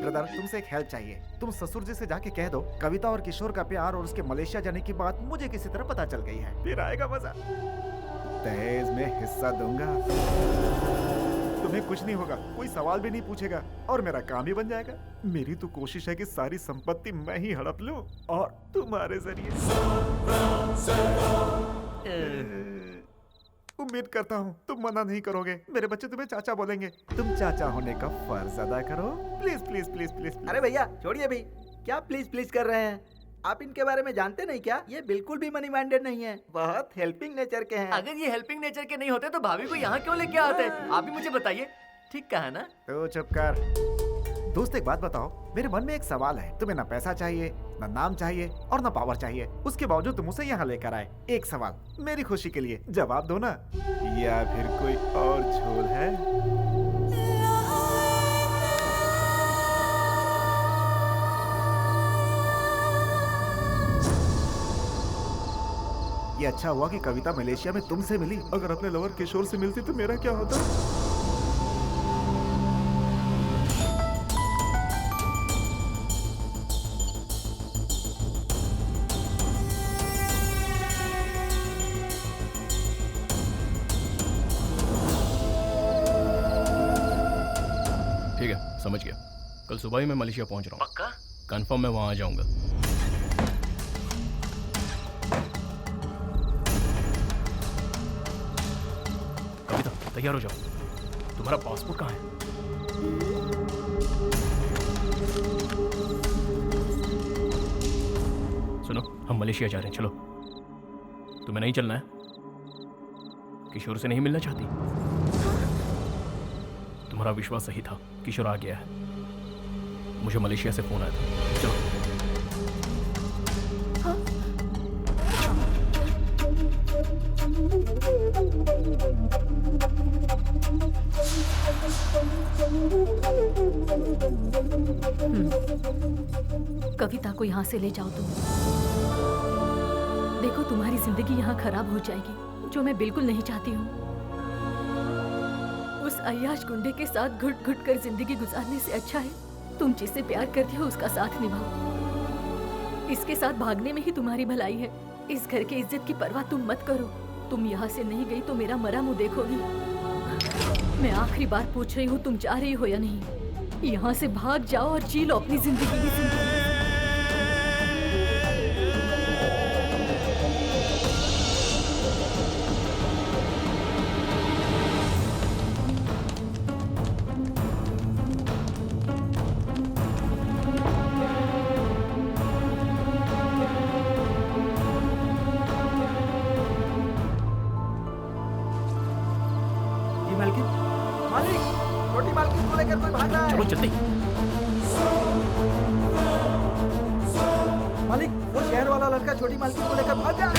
ब्रदर, तुमसे एक हेल्प चाहिए। तुम ससुर जी से जाके कह दो कविता और किशोर का प्यार और उसके मलेशिया जाने की बात मुझे किसी तरह पता चल गई है। फिर आएगा मजा। दहेज में हिस्सा दूंगा, तुम्हें कुछ नहीं होगा, कोई सवाल भी नहीं पूछेगा और मेरा काम ही बन जाएगा। मेरी तो कोशिश है कि सारी संपत्ति मैं ही हड़प लूं और तुम्हारे जरिए। उम्मीद करता हूँ तुम मना नहीं करोगे। मेरे बच्चे तुम्हें चाचा बोलेंगे। तुम चाचा होने का फर्ज अदा करो। Please please please please. अरे भैया छोड़िए भी, क्या प्लीज प्लीज कर रहे हैं? आप इनके बारे में जानते नहीं क्या? ये बिल्कुल भी मनी माइंडेड नहीं है, बहुत हेल्पिंग नेचर के हैं। अगर ये हेल्पिंग नेचर के नहीं होते तो भाभी को यहाँ क्यों लेके आते? आप ही मुझे बताइए। ठीक कहा ना? तो चुप कर। दोस्त एक बात बताओ, मेरे मन में एक सवाल है। तुम्हें ना पैसा चाहिए, ना नाम चाहिए और ना पावर चाहिए, उसके बावजूद तुम उसे यहाँ लेकर आए। एक सवाल मेरी खुशी के लिए जवाब दो ना, या फिर कोई और झोल है? ये अच्छा हुआ कि कविता मलेशिया में तुमसे मिली। अगर अपने लवर किशोर से मिलती तो मेरा क्या होता? ठीक है, समझ गया। कल सुबह ही मैं मलेशिया पहुंच रहा हूँ। पक्का? कंफर्म मैं वहां आ जाऊंगा। तैयार हो जाओ। तुम्हारा पासपोर्ट कहाँ है? सुनो, हम मलेशिया जा रहे हैं, चलो। तुम्हें नहीं चलना है? किशोर से नहीं मिलना चाहती? तुम्हारा विश्वास सही था, किशोर आ गया है। मुझे मलेशिया से फोन आया था, चलो। कविता को यहाँ से ले जाओ तुम। देखो तुम्हारी जिंदगी यहाँ खराब हो जाएगी, जो मैं बिल्कुल नहीं चाहती हूँ। उस अय्याश गुंडे के साथ घुट घुट कर जिंदगी गुजारने से अच्छा है तुम जिससे प्यार करती हो उसका साथ निभाओ। इसके साथ भागने में ही तुम्हारी भलाई है। इस घर की इज्जत की परवाह तुम मत करो। तुम यहाँ से नहीं गई तो मेरा मरा मुंह देखोगी। मैं आखिरी बार पूछ रही हूँ, तुम जा रही हो या नहीं? यहाँ से भाग जाओ और जी लो अपनी जिंदगी की जिंदगी। चलो जल्दी। मालिक, वो शहर वाला लड़का छोटी मालकिन को लेकर भाग गया।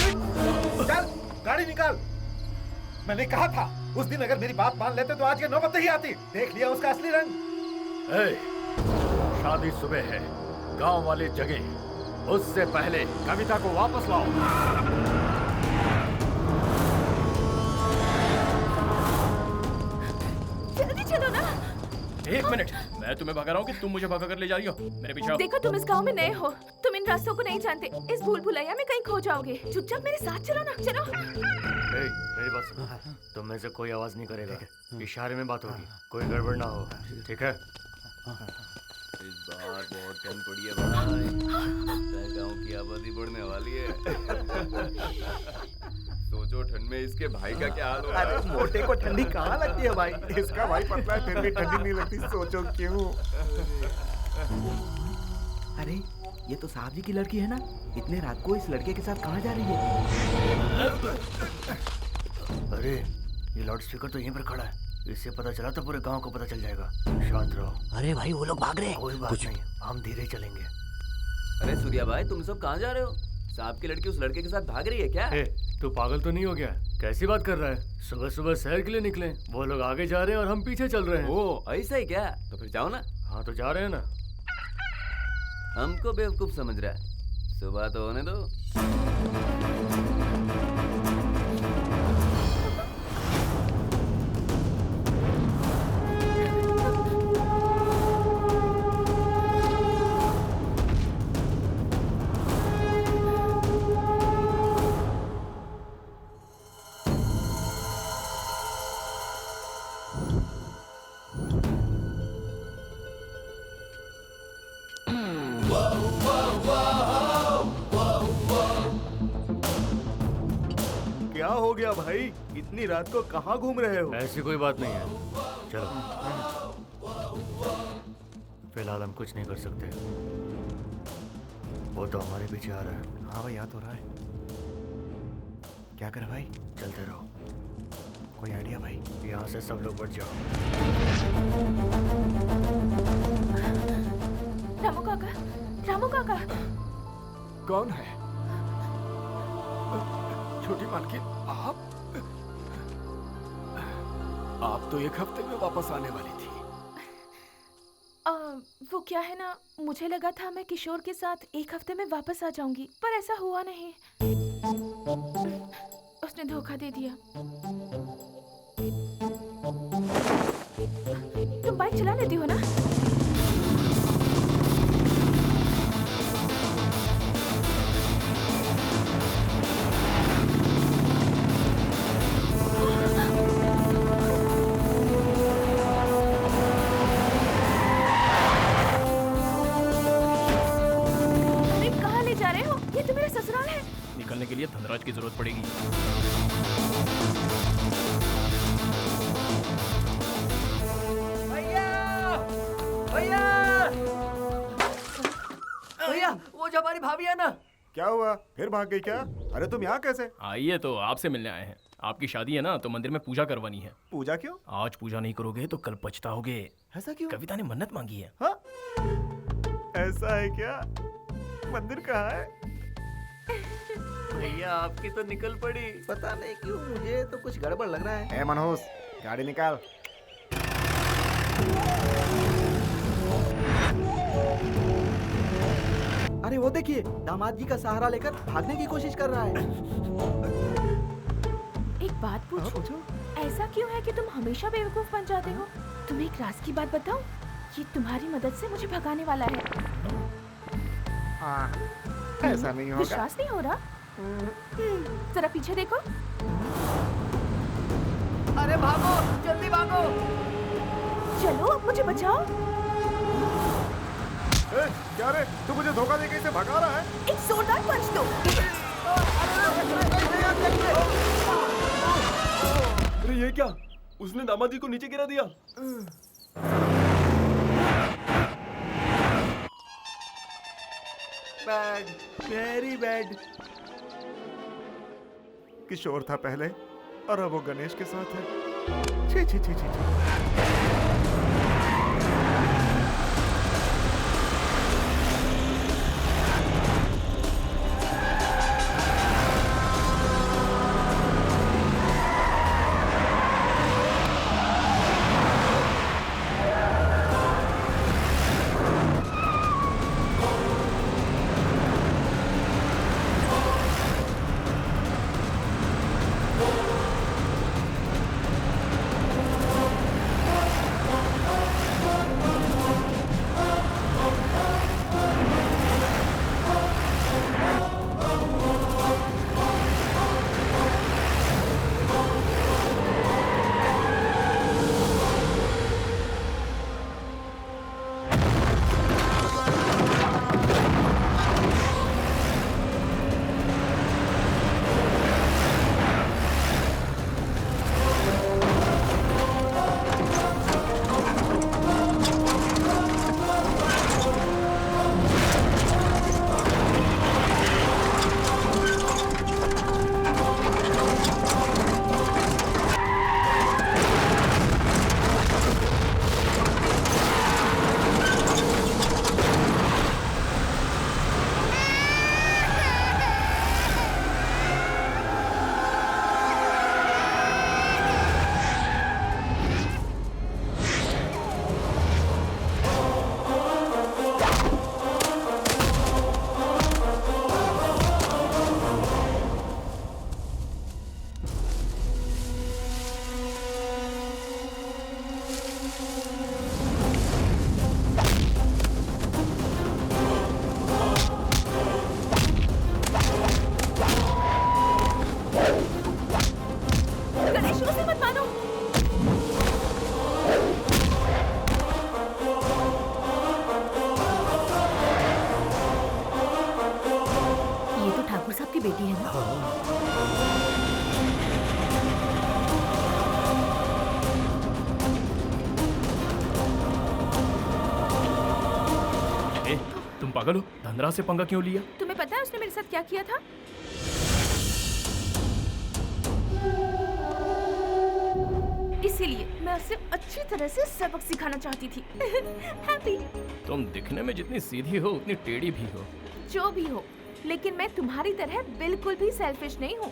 चल, गाड़ी निकाल। मैंने कहा था उस दिन अगर मेरी बात मान लेते तो आज ये नौबत नहीं आती। देख लिया उसका असली रंग। शादी सुबह है, गांव वाले जगह। उससे पहले कविता को वापस लाओ। एक मिनट, मैं तुम्हें भगा रहा हूँ कि तुम मुझे भगा कर ले जा रही हो? मेरे पीछे आओ। देखो, तुम इस गांव में नए हो, तुम इन रास्तों को नहीं जानते। इस भूल भुलैया में कहीं खो जाओगे। चुपचाप मेरे साथ चलो ना, चलो। मेरी बात सुनो, तुम में से कोई आवाज नहीं करेगा। इशारे में बात होगी, कोई गड़बड़ ना हो, ठीक है? इस बार बहुत ठंड पड़ी है भाई। गांव की आबादी बढ़ने वाली है। सोचो ठंड में इसके भाई का क्या हाल होगा। अरे मोटे को ठंडी कहाँ लगती है भाई? इसका भाई पतला है फिर भी ठंडी नहीं लगती। सोचो क्यों? अरे ये तो साहब जी की लड़की है ना? इतने रात को इस लड़के के साथ कहाँ जा रही है? अरे ये लाउड स्पीकर तो यहीं पर खड़ा है। इससे पता चला तो पूरे गांव को पता चल जाएगा। शांत रहो। अरे भाई वो लोग भाग रहे हैं। कोई बात नहीं, हम धीरे चलेंगे। अरे सूर्या भाई, तुम सब कहाँ जा रहे हो? साहब की लड़की उस लड़के के साथ भाग रही है क्या? तू पागल तो नहीं हो गया? कैसी बात कर रहा है? सुबह सुबह सैर के लिए निकले, वो लोग आगे जा रहे हैं और हम पीछे चल रहे हैं। ओ ऐसा ही क्या? तो फिर जाओ ना। हाँ तो जा रहे हैं ना। हमको बेवकूफ समझ रहा है? सुबह तो होने दो। क्या हो गया भाई? इतनी रात को कहाँ घूम रहे हो? ऐसी कोई बात नहीं है, चलो। फिलहाल हम कुछ नहीं कर सकते। वो तो हमारे पीछे आ रहा है। हाँ भाई, याद हो रहा है। क्या कर भाई? चलते रहो। कोई आइडिया भाई? यहाँ से सब लोग बच जाओ। रामू काका, रामू काका। कौन है? छोटी मालकिन, आप तो एक हफ्ते में वापस आने वाली थी। वो क्या है ना, मुझे लगा था मैं किशोर के साथ एक हफ्ते में वापस आ जाऊंगी, पर ऐसा हुआ नहीं। उसने धोखा दे दिया। तुम बाइक चला लेती हो ना? निकलने के लिए धनराज की जरूरत पड़ेगी। जो हमारी भाभी है ना। क्या हुआ, फिर भाग गई क्या? अरे तुम यहाँ कैसे? आइए, तो आपसे मिलने आए हैं। आपकी शादी है ना, तो मंदिर में पूजा करवानी है। पूजा क्यों? आज पूजा नहीं करोगे तो कल पछताओगे। ऐसा क्यों? कविता ने मन्नत मांगी है। हाँ? ऐसा है क्या? मंदिर कहाँ है? भैया आपकी तो निकल पड़ी। पता नहीं क्यों मुझे तो कुछ गड़बड़ लग रहा है। ए मनोज, गाड़ी निकाल। अरे वो देखिए, दामाद जी का सहारा लेकर भागने की कोशिश कर रहा है। एक बात पूछूं? ऐसा क्यों है कि तुम हमेशा बेवकूफ बन जाते हो? तुम्हें एक राज की बात बताऊं? ये तुम्हारी मदद से मुझे भगाने वाला है। ऐसा नहीं होगा। विश्वास नहीं हो रहा? जरा पीछे देखो। अरे भागो, जल्दी भागो। चलो, अब मुझे बचाओ। क्या रे, तू मुझे धोखा देके इसे भगा रहा है? एक जोरदार पंच दो। अरे ये क्या? उसने दामाद जी को नीचे गिरा दिया। Bad, very bad. किशोर था पहले और अब वो गणेश के साथ है। छी छी छी छी छी। की बेटी है ना? ए, तुम पागल हो? धनराज से पंगा क्यों लिया? तुम्हें पता है उसने मेरे साथ क्या किया था? इसीलिए मैं उसे अच्छी तरह से सबक सिखाना चाहती थी। हैप्पी। तुम दिखने में जितनी सीधी हो उतनी टेढ़ी भी हो। जो भी हो, लेकिन मैं तुम्हारी तरह बिल्कुल भी सेल्फिश नहीं हूँ।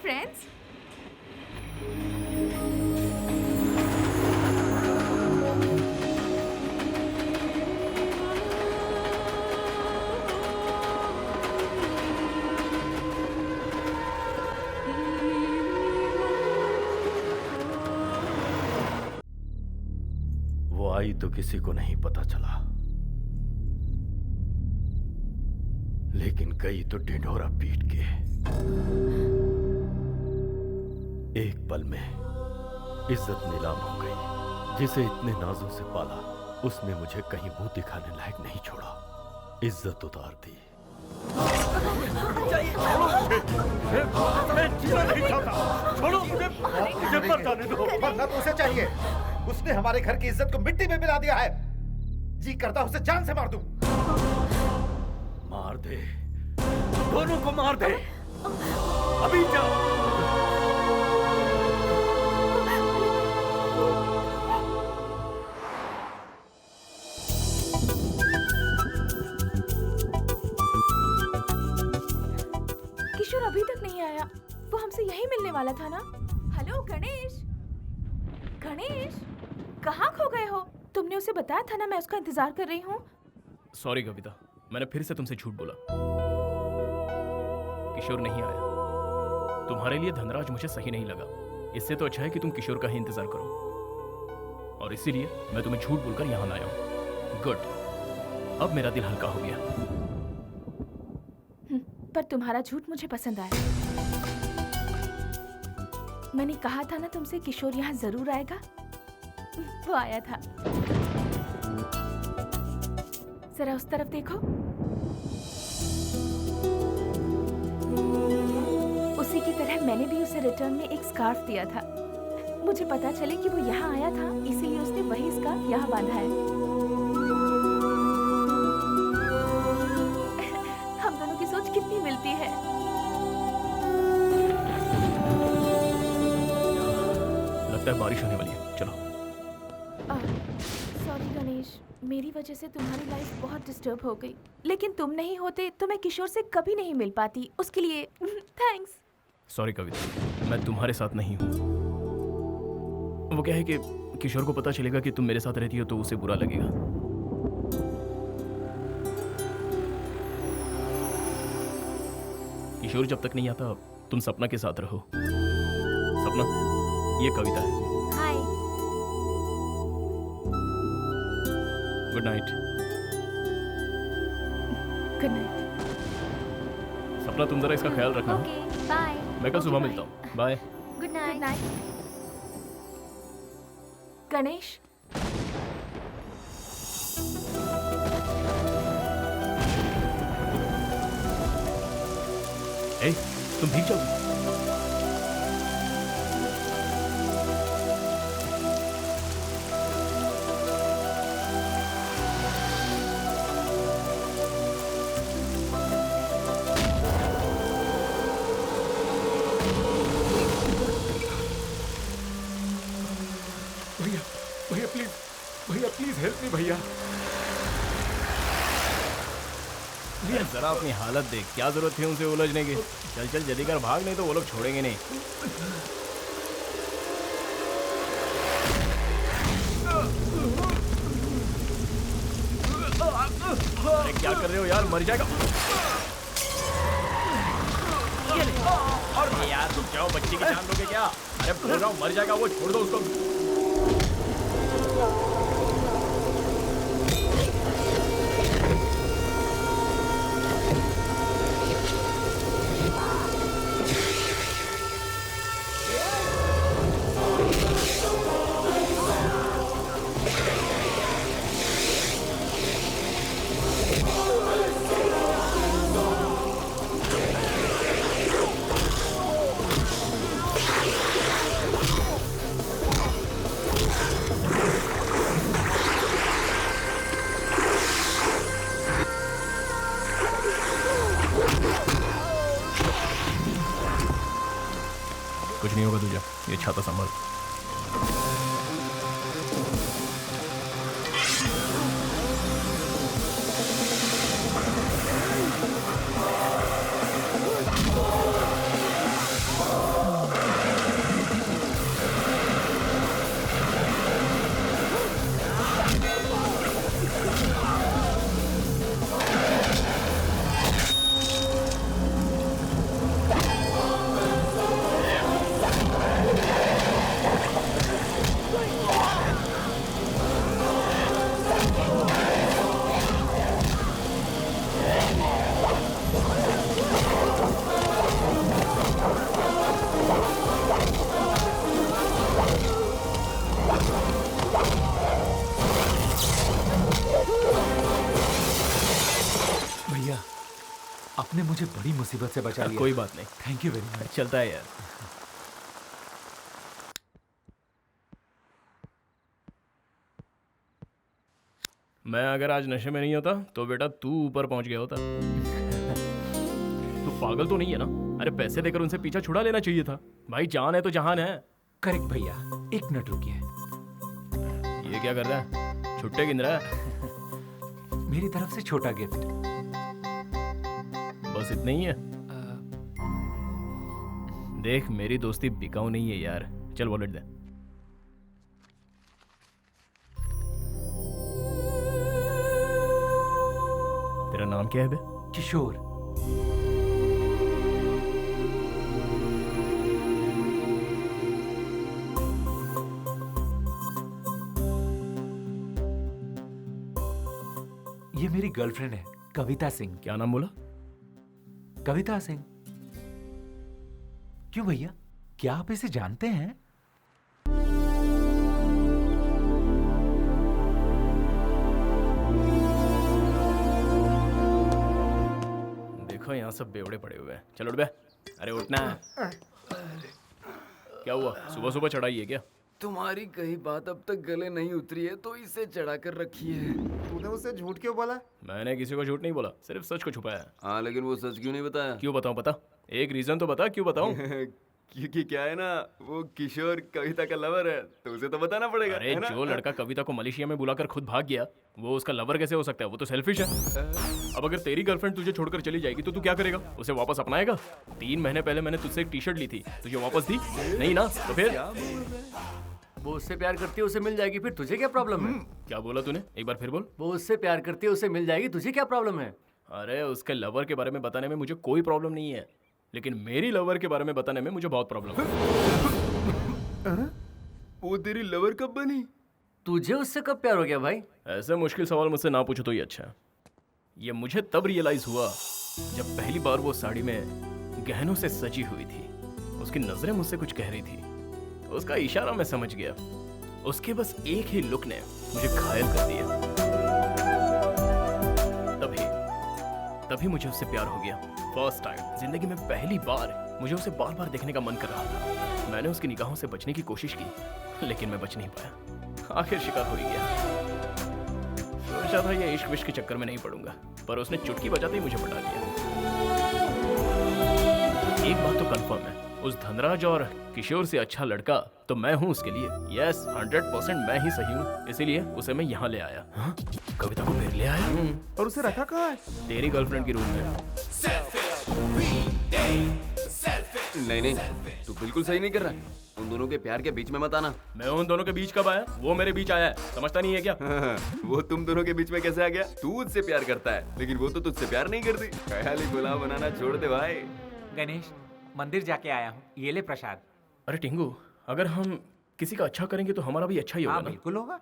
फ्रेंड्स, वो आई तो किसी को नहीं पता चला, लेकिन गई तो ढिंढोरा पीट के। एक पल में इज्जत नीलाम हो गई। जिसे इतने नाजों से पाला उसने मुझे कहीं मुंह दिखाने लायक नहीं छोड़ा, इज्जत उतार दी। छोड़ो मुझे, मर जाने दो, वरना तो उसे चाहिए। उसने हमारे घर की इज्जत को मिट्टी में मिला दिया है। जी करता उसे जान से मार दूं। मार मार दे, दोनों को मार दे, अभी जाओ। किशोर अभी तक नहीं आया। वो हमसे यही मिलने वाला था ना। हेलो गणेश, गणेश कहाँ खो गए हो? तुमने उसे बताया था ना मैं उसका इंतजार कर रही हूँ। सॉरी कविता, मैंने फिर से तुमसे झूठ बोला। किशोर नहीं आया। तुम्हारे लिए धनराज मुझे सही नहीं लगा। इससे तो अच्छा है कि तुम किशोर का ही इंतजार करो, और इसीलिए मैं तुम्हें झूठ बोलकर यहाँ लाया हूँ। गुड, अब मेरा दिल हल्का हो गया। पर तुम्हारा झूठ मुझे पसंद आया। मैंने कहा था ना तुमसे किशोर यहाँ जरूर आएगा। वो आया था। जरा उस तरफ देखो। उसी की तरह मैंने भी उसे रिटर्न में एक स्कार्फ दिया था। मुझे पता चले कि वो यहाँ आया था, इसीलिए उसने वही स्कार्फ यहाँ बांधा है। हम दोनों की सोच कितनी मिलती है। लगता है बारिश होने वाली है, चलो। सॉरी गणेश, मेरी वजह से तुम्हारी लाइफ बहुत डिस्टर्ब हो गई। लेकिन तुम नहीं होते तो मैं किशोर से कभी नहीं मिल पाती। उसके लिए थैंक्स। सॉरी कविता, मैं तुम्हारे साथ नहीं हूँ। वो क्या है कि किशोर को पता चलेगा कि तुम मेरे साथ रहती हो तो उसे बुरा लगेगा। किशोर जब तक नहीं आता तुम सपना के साथ रहो। सपना, ये कविता है। Hi. Good night. Good night. Sapna, तुम जरा इसका ख्याल रखना। Okay, bye. मैं कल सुबह मिलता हूँ। बाय। Good night. गणेश, ए, तुम भीग जाओ। भैया प्लीज हेल्प मी भैया। भैया जरा अपनी हालत देख, क्या जरूरत थी उनसे उलझने की। चल चल जल्दी कर, भाग, नहीं तो वो लोग छोड़ेंगे नहीं। अरे क्या कर रहे हो यार, मर जाएगा। और यार तुम जाओ, बच्ची की जान लोगे क्या? अरे बोल रहा हूँ मर जाएगा वो, छोड़ दो उसको। कुछ नहीं होगा तुझे, ये छाता संभाल। आपने मुझे बड़ी मुसीबत से बचा लिया। कोई बात नहीं, थैंक यू वेरी मच। चलता है यार। मैं अगर आज नशे में नहीं होता तो बेटा तू ऊपर पहुंच गया होता। तू पागल तो नहीं है ना? अरे पैसे देकर उनसे पीछा छुड़ा लेना चाहिए था। भाई जान है तो जहान है। करेक्ट भैया, एक मिनट रुकिए। ये क्या कर रहा है? छुट्टे गिन रहा है? मेरी तरफ से छोटा गिफ्ट। बस इतना ही है? देख मेरी दोस्ती बिकाऊ नहीं है यार। चल वॉलेट दे। तेरा नाम क्या है बे? किशोर। ये मेरी गर्लफ्रेंड है, कविता सिंह। क्या नाम बोला? कविता सिंह। क्यों भैया, क्या आप इसे जानते हैं? देखो यहाँ सब बेवड़े पड़े हुए हैं। चलो उठ बे। अरे उठना है। क्या हुआ? सुबह सुबह चढ़ाई है क्या? तुम्हारी कही बात अब तक गले नहीं उतरी है तो इसे चढ़ा कर रखी है। तूने मुझसे झूठ क्यों बोला? मैंने किसी को झूठ नहीं बोला, सिर्फ सच को छुपाया। हाँ लेकिन वो सच क्यों नहीं बताया? क्यों बताऊं? बता, एक रीजन तो बता, क्यों बताऊं? क्योंकि क्या है ना, वो किशोर कविता का लवर है तो उसे तो बताना पड़ेगा। अरे जो लड़का कविता को मलेशिया में बुलाकर खुद भाग गया वो उसका लवर कैसे हो सकता है? वो तो सेल्फिश है। अब अगर तेरी गर्लफ्रेंड तुझे छोड़कर चली जाएगी तो तू क्या करेगा? उसे वापस अपनाएगा? 3 महीने पहले मैंने तुझसे एक टी शर्ट ली थी, तुझे वापस दी नहीं ना? तो फिर वो उससे प्यार करती है, उसे मिल जाएगी, फिर तुझे क्या प्रॉब्लम है? क्या बोला तूने? एक बार फिर बोल। वो उससे प्यार करती है, उसे मिल जाएगी, तुझे क्या प्रॉब्लम है? अरे उसके लवर के बारे में बताने में मुझे कोई प्रॉब्लम नहीं है, लेकिन मेरी लवर के बारे में बताने में मुझे बहुत प्रॉब्लम है। वो तेरी लवर कब बनी? तुझे उससे कब प्यार हो गया भाई? ऐसे मुश्किल सवाल मुझसे ना पूछो तो ये अच्छा है। ये मुझे तब रियलाइज हुआ जब पहली बार वो साड़ी में गहनों से सजी हुई थी। उसकी नजरें मुझसे कुछ कह रही थी, उसका इशारा मैं समझ गया। उसके बस एक ही लुक ने मुझे घायल कर दिया। तभी मुझे उससे प्यार हो गया। फर्स्ट टाइम जिंदगी में पहली बार मुझे उसे बार बार देखने का मन कर रहा था। मैंने उसकी निगाहों से बचने की कोशिश की, लेकिन मैं बच नहीं पाया। आखिर शिकार हो ही गया। सोचा था ये इश्क विश्क के चक्कर में नहीं पड़ूंगा, पर उसने चुटकी बजाते ही मुझे पटा दिया। एक बात तो कंफर्म है, उस धनराज और किशोर से अच्छा लड़का तो मैं हूँ उसके लिए। यस 100% मैं ही सही हूँ, इसीलिए उसे मैं यहाँ ले आया। हाँ? कविता को फिर ले आया। और उसे रखा कहाँ है? तेरी गर्लफ्रेंड की रूम में। नहीं, तू बिल्कुल सही नहीं कर रहा है। उन दोनों के प्यार के बीच में मत आना। मैं उन दोनों के बीच कब आया? वो मेरे बीच आया है, समझता नहीं है क्या? वो तुम दोनों के बीच में कैसे आ गया? तू उससे प्यार करता है, लेकिन वो तो तुझसे प्यार नहीं करती। ख्याली गुलाम बनाना छोड़ दे भाई। गणेश, मंदिर जाके आया हूँ, ये ले प्रसाद। अरे टिंगू, अगर हम किसी का अच्छा करेंगे तो हमारा भी अच्छा ही होगा ना? बिल्कुल होगा।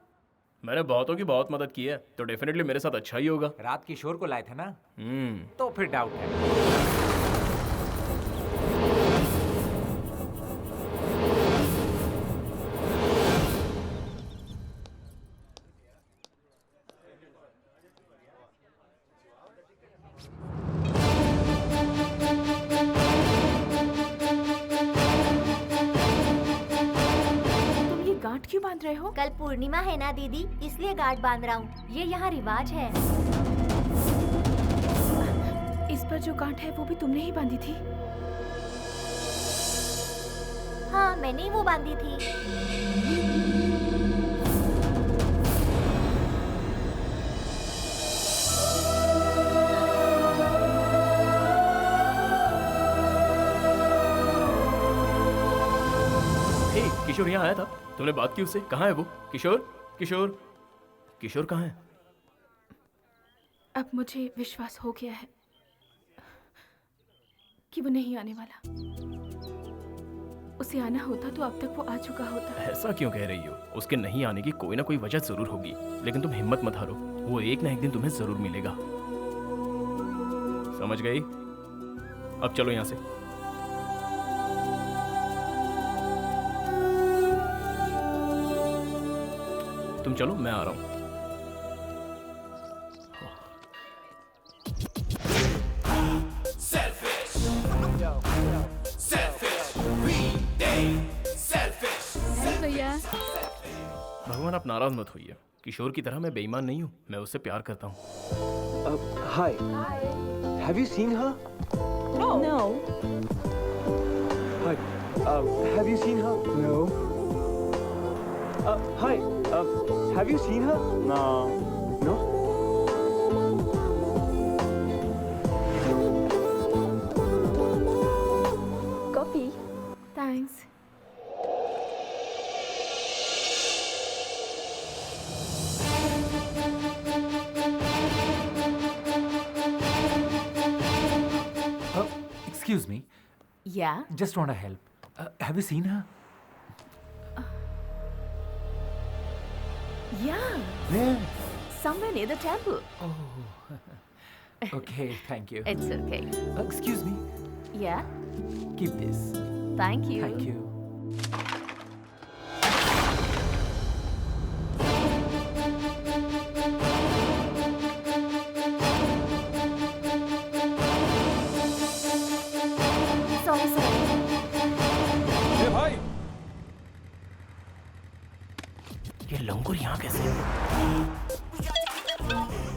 मैंने बहुतों की बहुत मदद की है, तो डेफिनेटली मेरे साथ अच्छा ही होगा। रात किशोर को लाए थे ना, तो फिर डाउट है। गांठ क्यों बांध रहे हो? कल पूर्णिमा है ना दीदी, इसलिए गांठ बांध रहा हूँ। ये यहाँ रिवाज है। इस पर जो गांठ है वो भी तुमने ही बांधी थी? हाँ, मैंने ही वो बांधी थी। किशोर यहाँ आया था, तुमने बात की उससे? कहाँ है वो? किशोर किशोर किशोर कहाँ है? अब मुझे विश्वास हो गया है कि वो नहीं आने वाला। उसे आना होता तो अब तक वो आ चुका होता। ऐसा क्यों कह रही हो? उसके नहीं आने की कोई ना कोई वजह जरूर होगी, लेकिन तुम हिम्मत मत हारो, वो एक ना एक दिन तुम्हें जरूर मिलेगा। समझ गई? अब चलो यहाँ से। तुम चलो, मैं आ रहा हूं। भैया, भगवान आप नाराज मत होइए, किशोर की तरह मैं बेईमान नहीं हूँ, मैं उससे प्यार करता हूँ। Hi. Have you seen her? No. Hi. Have you seen her? No. Hi. Have you seen her? No. No? Coffee. Thanks. Excuse me. Yeah. Just want to help. Have you seen her? Yeah. Where? Somewhere near the temple. Oh. Okay, thank you. It's okay. Excuse me. Yeah. Keep this. Thank you. Thank you. Sorry, sorry. Hey, भाई. ये लंगूर यहाँ कैसे?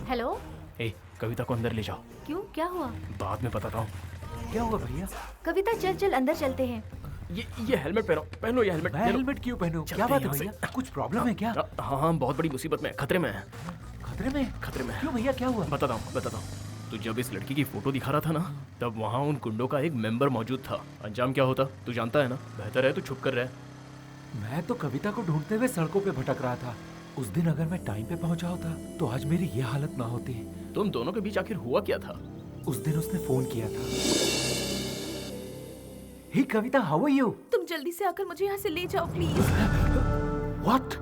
Hello, ए, कविता को अंदर ले जाओ। क्यों, क्या हुआ? बाद में बताता हूँ। क्या हुआ भैया? कविता चल चल अंदर चलते हैं। ये हेलमेट पहनो ये हेलमेट। मैं हेलमेट क्यों पहनूं? क्या बात है भैया? कुछ प्रॉब्लम है क्या? हाँ, बहुत बड़ी मुसीबत में, खतरे में है। खतरे में? खतरे में। क्यों भैया, क्या हुआ? बताता हूँ। तू जब इस लड़की की फोटो दिखा रहा था ना, तब वहाँ उन गुंडों का एक मेंबर मौजूद था। अंजाम क्या होता तू जानता है ना? बेहतर है तू छुप कर रहे। मैं तो कविता को ढूंढते हुए सड़कों पे भटक रहा था। उस दिन अगर मैं टाइम पे पहुंचा होता तो आज मेरी ये हालत ना होती। तुम दोनों के बीच आखिर हुआ क्या था? उस दिन उसने फोन किया था। हे कविता, हाउ आर यू? तुम जल्दी से आकर मुझे यहाँ से ले जाओ प्लीज। व्हाट?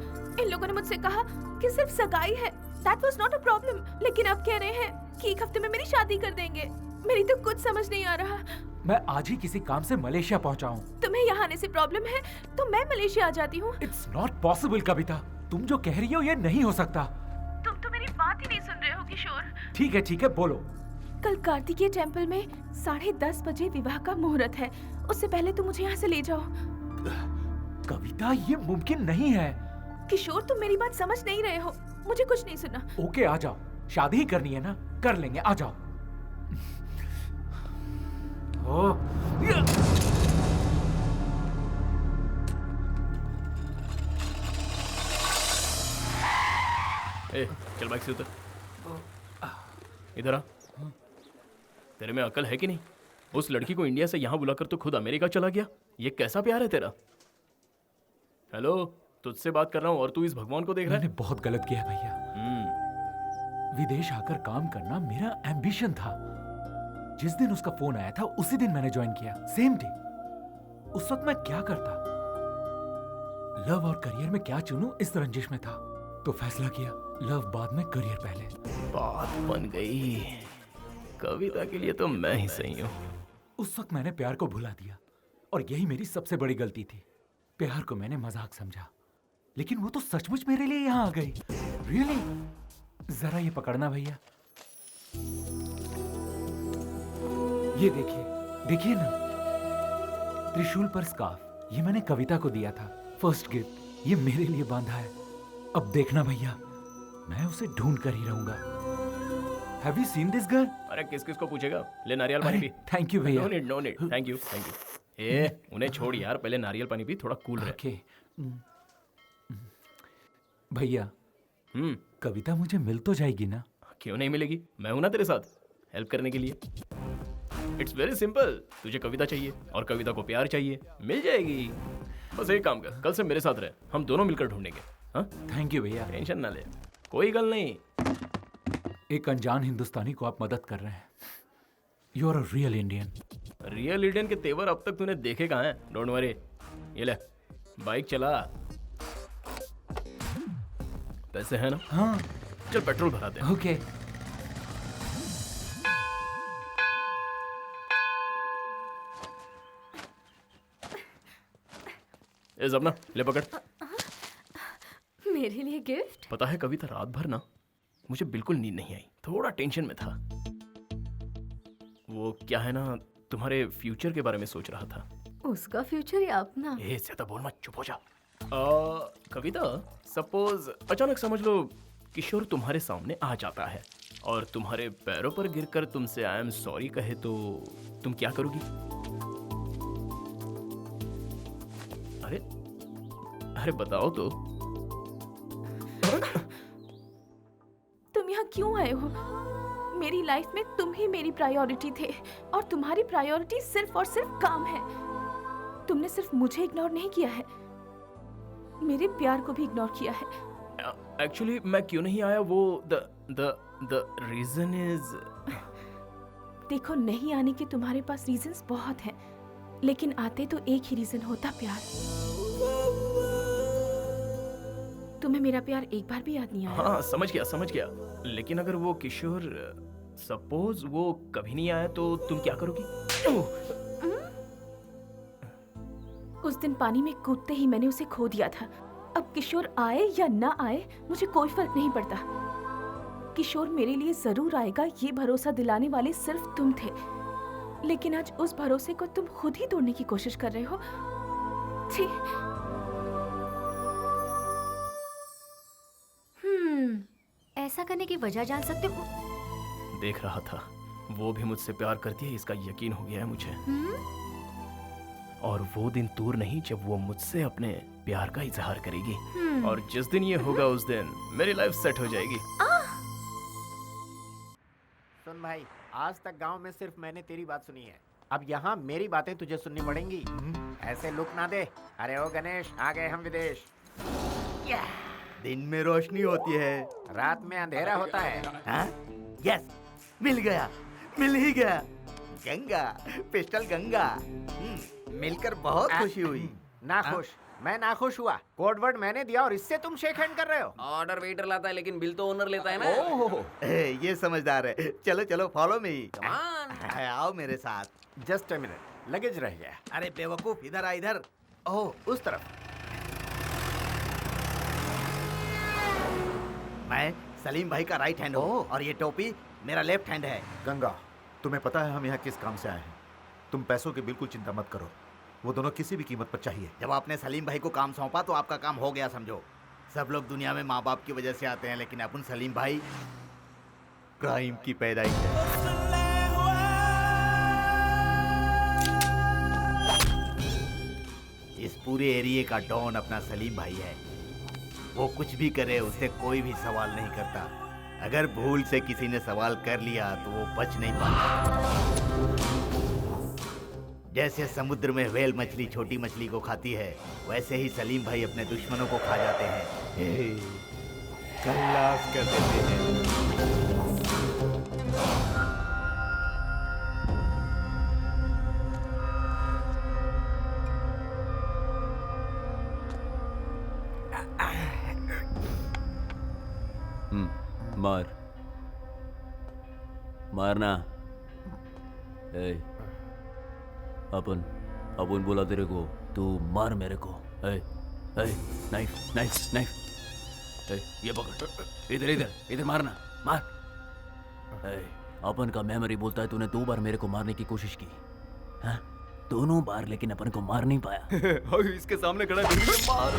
इन लोगों ने मुझसे कहा कि सिर्फ सगाई है, that was not a problem, लेकिन अब कह रहे हैं कि एक हफ्ते में मेरी शादी कर देंगे। मेरी तो कुछ समझ नहीं आ रहा। मैं आज ही किसी काम से मलेशिया पहुंचा हूँ। तुम्हें यहाँ आने से प्रॉब्लम है तो मैं मलेशिया आ जाती हूँ। इट्स नॉट पॉसिबल कविता, तुम जो कह रही हो ये नहीं हो सकता। तुम तो मेरी बात ही नहीं सुन रहे हो किशोर। ठीक है, बोलो। कल कार्तिकेय टेम्पल में 10:30 बजे विवाह का मुहूर्त है, उससे पहले तुम मुझे यहाँ से ले जाओ। कविता, ये मुमकिन नहीं है। किशोर, तुम मेरी बात समझ नहीं रहे हो, मुझे कुछ नहीं सुनना। ओके, आ जाओ, शादी ही करनी है ना, कर लेंगे, आ जाओ। ए, चल बाइक से उतर। इधर आ। तेरे में अकल है कि नहीं? उस लड़की को इंडिया से यहाँ बुलाकर तो खुद अमेरिका चला गया। ये कैसा प्यार है तेरा? हेलो, तुझसे बात कर रहा हूँ और तू इस भगवान को देख रहा है? मैंने बहुत गलत किया भैया। विदेश आकर काम करना मेरा एम्बिशन था। जिस दिन उसका फोन आया था उसी दिन मैंने ज्वाइन किया, सेम डे। उस वक्त मैं क्या करता, लव और करियर में क्या चुनूं, इस रंजिश में था। तो फैसला किया, लव बाद में, करियर पहले। बात बन गई। कविता के लिए तो मैं ही सही हूँ। उस वक्त मैंने प्यार को भुला दिया और यही मेरी सबसे बड़ी गलती थी। प्यार को मैंने मजाक समझा, लेकिन वो तो सचमुच मेरे लिए यहाँ आ गई। रियली? जरा ये पकड़ना भैया। ये देखिए ना, त्रिशूल पर स्कार्फ, ये मैंने कविता को दिया था, फर्स्ट गिफ्ट। ये मेरे लिए बांधा है। अब देखना भैया, मैं उसे ढूंढ कर ही रहूंगा। Have you seen this girl? अरे किस को पूछेगा? ले नारियल पानी पी। थैंक यू भैया। No need, thank you. ए, उन्हें छोड़ यार, पहले नारियल पानी पी, थोड़ा कूल रहे। भैया, कविता मुझे मिल तो जाएगी ना? क्यों नहीं मिलेगी? मैं हूं ना तेरे साथ हेल्प करने के लिए। It's very simple. तुझे कविता चाहिए और कविता को प्यार चाहिए, मिल जाएगी। बस एक काम कर, कल से मेरे साथ रहे, हम दोनों मिलकर ढूंढेंगे। हाँ? थैंक यू भैया। टेंशन ना ले, कोई गल नहीं। एक अनजान हिंदुस्तानी को आप मदद कर रहे हैं। You are a real Indian. Real Indian के तेवर अब तक तूने देखे कहाँ हैं? डोंट वरी, ये ले, बाइक चला। पैसे हैं ना? हाँ। चल पेट्रोल भरा दे। ओके। ए ज़बना, ले पकड़। मेरे लिए गिफ्ट? पता है कविता, रात भर ना मुझे बिल्कुल नींद नहीं आई, थोड़ा टेंशन में था। वो क्या है ना, तुम्हारे फ्यूचर के बारे में सोच रहा था। उसका फ्यूचर या अपना? ए ज्यादा बोल मत, चुप हो जा। कविता, सपोज अचानक समझ लो किशोर तुम्हारे सामने आ जाता है और तुम्हारे पैरों पर गिरकर तुमसे आई एम सॉरी कहे तो तुम क्या करोगी? अरे अरे बताओ तो। तुम यहाँ क्यों आए हो? मेरी लाइफ में तुम ही मेरी प्रायोरिटी थे और तुम्हारी प्रायोरिटी सिर्फ और सिर्फ काम है। तुमने सिर्फ मुझे इग्नोर नहीं किया है, मेरे प्यार को भी इग्नोर किया है। एक्चुअली मैं क्यों नहीं आया वो द रीजन इज। देखो, नहीं आने के तुम्हारे पास रीजंस बहुत हैं, लेकिन आते तो एक ही रीजन होता, प्यार। तुम्हें मेरा प्यार एक बार भी याद नहीं आया? हाँ समझ गया, लेकिन अगर वो किशोर सपोज वो कभी नहीं आया तो तुम क्या करोगी? उस दिन पानी में कूदते ही मैंने उसे खो दिया था। अब किशोर आए या ना आए मुझे कोई फर्क नहीं पड़ता। किशोर मेरे लिए जरूर आएगा, ये भरोसा दिलाने वाले सिर्फ तुम थे, लेकिन आज उस भरोसे को तुम खुद ही तोड़ने की कोशिश कर रहे हो। छी। ऐसा करने की वजह जान सकते हो? देख रहा था, वो भी मुझसे प्यार करती है, इसका यकीन हो गया है मुझे। और वो दिन दूर नहीं जब वो मुझसे अपने प्यार का इजहार करेगी, और जिस दिन ये होगा उस दिन मेरी लाइफ सेट हो जाएगी। सुन भाई, आज तक गांव में सिर्फ मैंने तेरी बात सुनी है, अब यहाँ मेरी बातें तुझे सुननी पड़ेंगी। ऐसे लुक ना दे। अरे ओ गणेश, आ गए हम विदेश। दिन में रोशनी होती है, रात में अंधेरा होता है। हाँ? यस, मिल ही गया। गंगा, पिस्टल गंगा। मिलकर बहुत खुशी हुई। नाखुश? मैं नाखुश हुआ। कोड वर्ड मैंने दिया और इससे तुम शेक हैंड कर रहे हो। ऑर्डर वेटर लाता है लेकिन बिल तो ओनर लेता है ना। ओह, ये समझदार है। चलो चलो, फॉलो मी। आओ मेरे साथ। जस्ट अ मिनट, लगेज रह गया। अरे बेवकूफ, इधर आ इधर। ओह, उस तरफ। मैं सलीम भाई का राइट हैंड हूँ और ये टोपी मेरा लेफ्ट हैंड है। गंगा, तुम्हें पता है हम यहाँ किस काम से आए हैं? तुम पैसों की बिल्कुल चिंता मत करो, वो दोनों किसी भी कीमत पर चाहिए। जब आपने सलीम भाई को काम सौंपा तो आपका काम हो गया समझो। सब लोग दुनिया में माँ बाप की वजह से आते हैं, लेकिन अपन सलीम भाई क्राइम की पैदाइश है। इस पूरे एरिया का डॉन अपना सलीम भाई है। वो कुछ भी करे, उससे कोई भी सवाल नहीं करता। अगर भूल से किसी ने सवाल कर लिया तो वो बच नहीं पाता। जैसे समुद्र में व्हेल मछली छोटी मछली को खाती है, वैसे ही सलीम भाई अपने दुश्मनों को खा जाते हैं। खल्लास कर देते हैं। मारना। अपन बोला तेरे को, तू मार मेरे को। नाइफ नाइफ नाइफ, ये पकड़। इधर मारना, मार। अपन का मेमोरी बोलता है तूने 2 बार मेरे को मारने की कोशिश की, हाँ? दोनों बार, लेकिन अपन को मार नहीं पाया। इसके सामने खड़ा है, मार।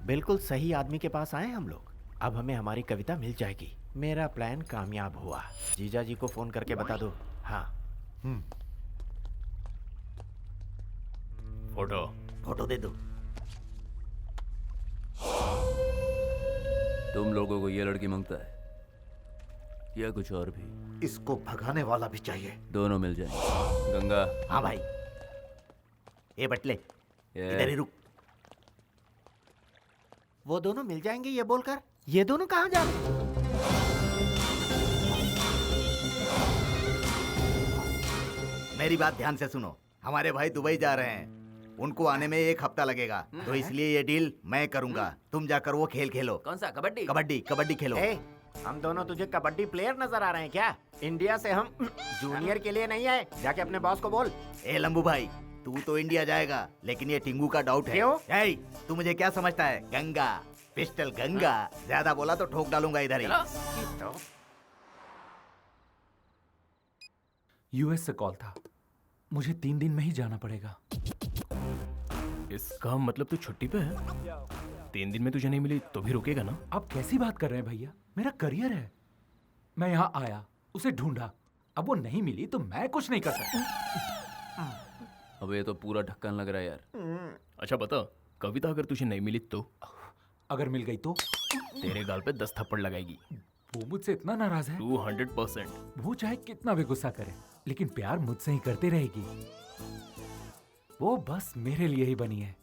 बिल्कुल सही आदमी के पास आए हम लोग। अब हमें हमारी कविता मिल जाएगी। मेरा प्लान कामयाब हुआ। जीजा जी को फोन करके बता दो। हाँ। फोटो दे दो। तुम लोगों को ये लड़की मांगता है या कुछ और भी? इसको भगाने वाला भी चाहिए। दोनों मिल जाए। गंगा। हाँ भाई। ये बटले, इधर ही रुक। वो दोनों मिल जाएंगे ये बोलकर ये दोनों कहाँ जा रहे? मेरी बात ध्यान से सुनो। हमारे भाई दुबई जा रहे हैं, उनको आने में 1 हफ्ता लगेगा, तो इसलिए ये डील मैं करूंगा। तुम जाकर वो खेल खेलो। कौन सा? कबड्डी? कबड्डी खेलो। हम दोनों तुझे कबड्डी प्लेयर नजर आ रहे हैं क्या? इंडिया से हम जूनियर के लिए नहीं आए। जाके अपने बॉस को बोल। ए लंबू भाई, तू तो इंडिया जाएगा, लेकिन ये टिंगू का डाउट है। क्यों? तू मुझे क्या समझता है? गंगा, पिस्टल गंगा। ज्यादा बोला तो ठोक डालूंगा इधर ही। यूएस से कॉल था, मुझे 3 दिन में ही जाना पड़ेगा। इसका मतलब तू छुट्टी पे है? 3 दिन में तुझे नहीं मिली तो भी रुकेगा ना? आप कैसी बात कर रहे हैं भैया, मेरा करियर है। मैं यहाँ आया, उसे ढूंढा, अब वो नहीं मिली तो मैं कुछ नहीं कर सकता। अब ये तो पूरा ढक्कन लग रहा है यार। अच्छा बता, कविता अगर तुझे नहीं मिली तो? अगर मिल गई तो? तेरे गाल पे 10 थप्पड़ लगाएगी। वो मुझसे इतना नाराज है? 200%। वो चाहे कितना भी गुस्सा करे, लेकिन प्यार मुझसे ही करती रहेगी। वो बस मेरे लिए ही बनी है,